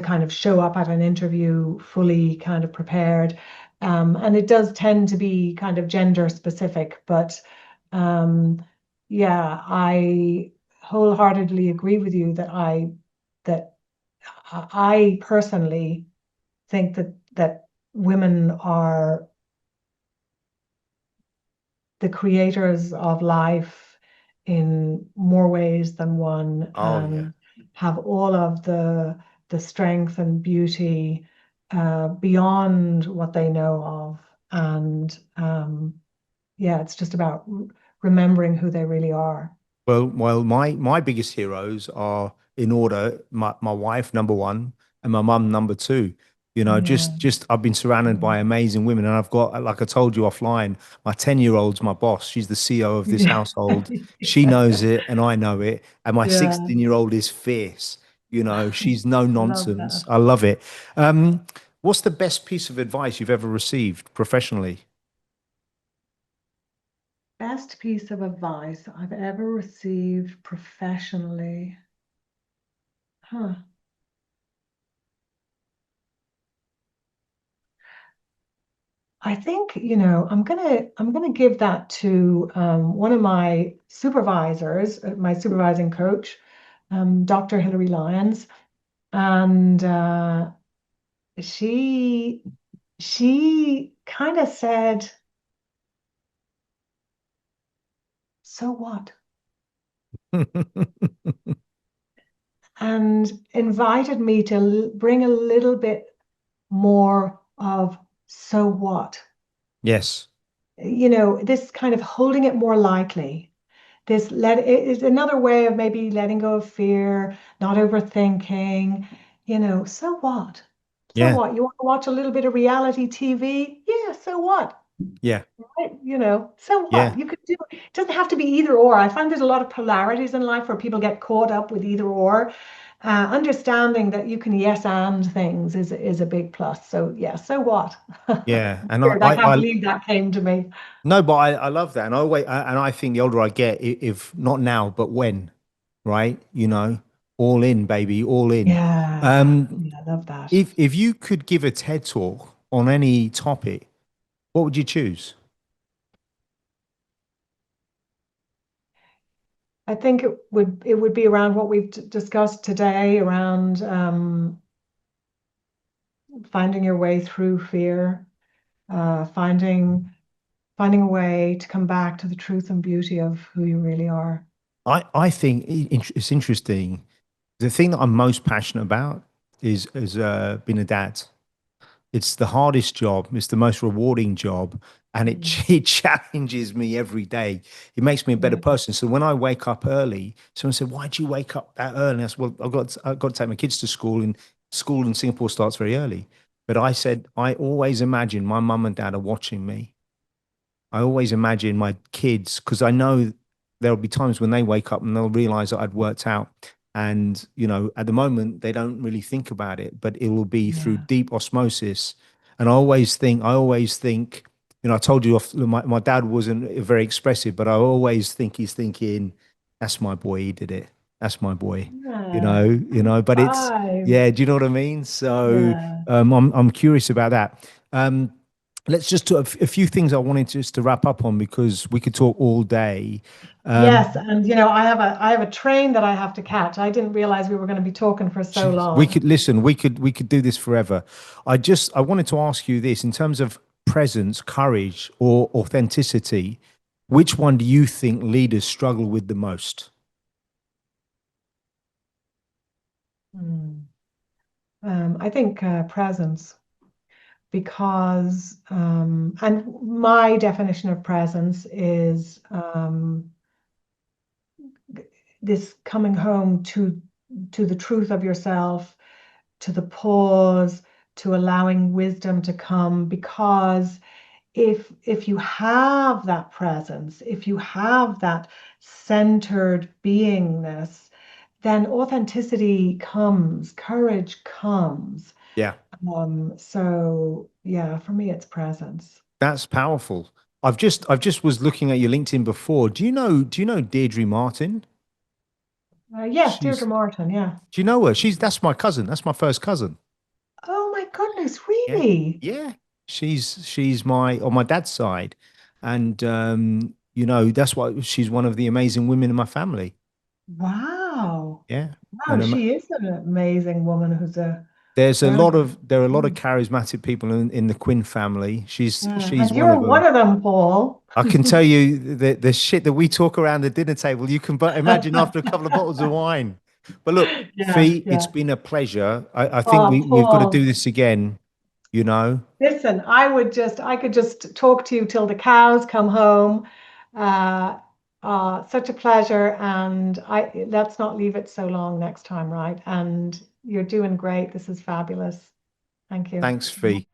Speaker 2: kind of show up at an interview fully kind of prepared. And it does tend to be kind of gender specific, but um, yeah, I wholeheartedly agree with you that I personally think that women are the creators of life in more ways than one,
Speaker 1: oh yeah.
Speaker 2: and have all of the strength and beauty beyond what they know of. And yeah, it's just about remembering who they really are.
Speaker 1: Well, my biggest heroes are in order. My wife number one, and my mum number two.
Speaker 2: Yeah.
Speaker 1: Just I've been surrounded by amazing women, and I've got, like I told you offline, my 10-year-old's my boss. She's the CEO of this
Speaker 2: Yeah.
Speaker 1: household. She knows it, and I know it. And my
Speaker 2: Yeah.
Speaker 1: 16-year-old is fierce. She's no
Speaker 2: Love
Speaker 1: nonsense.
Speaker 2: that.
Speaker 1: I love it. Um, what's the best piece of advice you've ever received professionally?
Speaker 2: Best piece of advice I've ever received professionally. Huh. I think, I'm gonna give that to one of my supervisors, my supervising coach, Dr. Hilary Lyons. And she she kind of said, "So what?" and invited me to bring a little bit more of "so what."
Speaker 1: Yes.
Speaker 2: This kind of holding it more lightly. This let it is another way of maybe letting go of fear, not overthinking. So what? So
Speaker 1: Yeah.
Speaker 2: what? You want to watch a little bit of reality TV? Yeah, so what?
Speaker 1: Yeah.
Speaker 2: Right? So
Speaker 1: Yeah.
Speaker 2: what? You could do it. Doesn't have to be either or. I find there's a lot of polarities in life where people get caught up with either or. Understanding that you can yes and things is a big plus. So yeah, so what?
Speaker 1: Yeah. And
Speaker 2: Weird. I can't believe that came to me.
Speaker 1: no, but I love that, and I think the older I get, if not now, but when, right? All in, baby, all in.
Speaker 2: Yeah,
Speaker 1: Um,
Speaker 2: yeah, I love that.
Speaker 1: if you could give a TED talk on any topic, what would you choose?
Speaker 2: I think it would be around what we've discussed today, around finding your way through fear, finding a way to come back to the truth and beauty of who you really are.
Speaker 1: I think it's interesting. The thing that I'm most passionate about is being a dad. It's the hardest job. It's the most rewarding job, and it
Speaker 2: Mm.
Speaker 1: it challenges me every day. It makes me a better
Speaker 2: Yeah,
Speaker 1: person. So when I wake up early, someone said, "Why do you wake up that early?" And I said, "Well, I've got to take my kids to school, and school in Singapore starts very early." But I said, I always imagine my mum and dad are watching me. I always imagine my kids, because I know there'll be times when they wake up and they'll realize that I'd worked out. And, at the moment, they don't really think about it, but it will be through
Speaker 2: yeah,
Speaker 1: deep osmosis. And I always think, I told you my dad wasn't very expressive, but I always think he's thinking, That's my boy. He did it. That's my boy.
Speaker 2: Yeah,
Speaker 1: But it's,
Speaker 2: five.
Speaker 1: yeah, do you know what I mean? So
Speaker 2: Yeah.
Speaker 1: I'm curious about that. Let's just do a few things I wanted just to wrap up on because we could talk all day.
Speaker 2: Yes,
Speaker 1: Um,
Speaker 2: and I have a train that I have to catch. I didn't realize we were going to be talking for so
Speaker 1: Jeez, we
Speaker 2: long.
Speaker 1: could listen. We could do this forever. I wanted to ask you this in terms of presence, courage, or authenticity. Which one do you think leaders struggle with the most?
Speaker 2: Hmm. I think presence, because and my definition of presence is this coming home to the truth of yourself, to the pause, to allowing wisdom to come. Because if you have that presence, if you have that centered beingness, then authenticity comes, courage comes.
Speaker 1: Yeah,
Speaker 2: So yeah, for me, it's presence.
Speaker 1: that's powerful. I've just was looking at your LinkedIn before. Do you know Deirdre Martin?
Speaker 2: Yes, Deirdre
Speaker 1: She's
Speaker 2: Martin. Yeah.
Speaker 1: Do you know her? That's my cousin. That's my first cousin.
Speaker 2: Oh my goodness,
Speaker 1: Yeah.
Speaker 2: really?
Speaker 1: Yeah. She's my on my dad's side. And that's why she's one of the amazing women in my family.
Speaker 2: Wow.
Speaker 1: Yeah.
Speaker 2: Wow,
Speaker 1: And
Speaker 2: she is an amazing woman who's a
Speaker 1: there's a
Speaker 2: very,
Speaker 1: lot of there are a lot of
Speaker 2: mm,
Speaker 1: charismatic people in the Quinn family. She's
Speaker 2: and
Speaker 1: one
Speaker 2: you're
Speaker 1: of
Speaker 2: one
Speaker 1: them.
Speaker 2: of them, Paul.
Speaker 1: I can tell you the shit that we talk around the dinner table, you can but imagine after a couple of bottles of wine. But look,
Speaker 2: Yeah,
Speaker 1: Fee, it's
Speaker 2: yeah.
Speaker 1: been a pleasure. I think
Speaker 2: Oh,
Speaker 1: we've got to do
Speaker 2: Paul,
Speaker 1: this again, you know.
Speaker 2: listen, I could just talk to you till the cows come home. Uh, such a pleasure, and let's not leave it so long next time, right? And you're doing great. This is fabulous. Thank you.
Speaker 1: Thanks, Fee.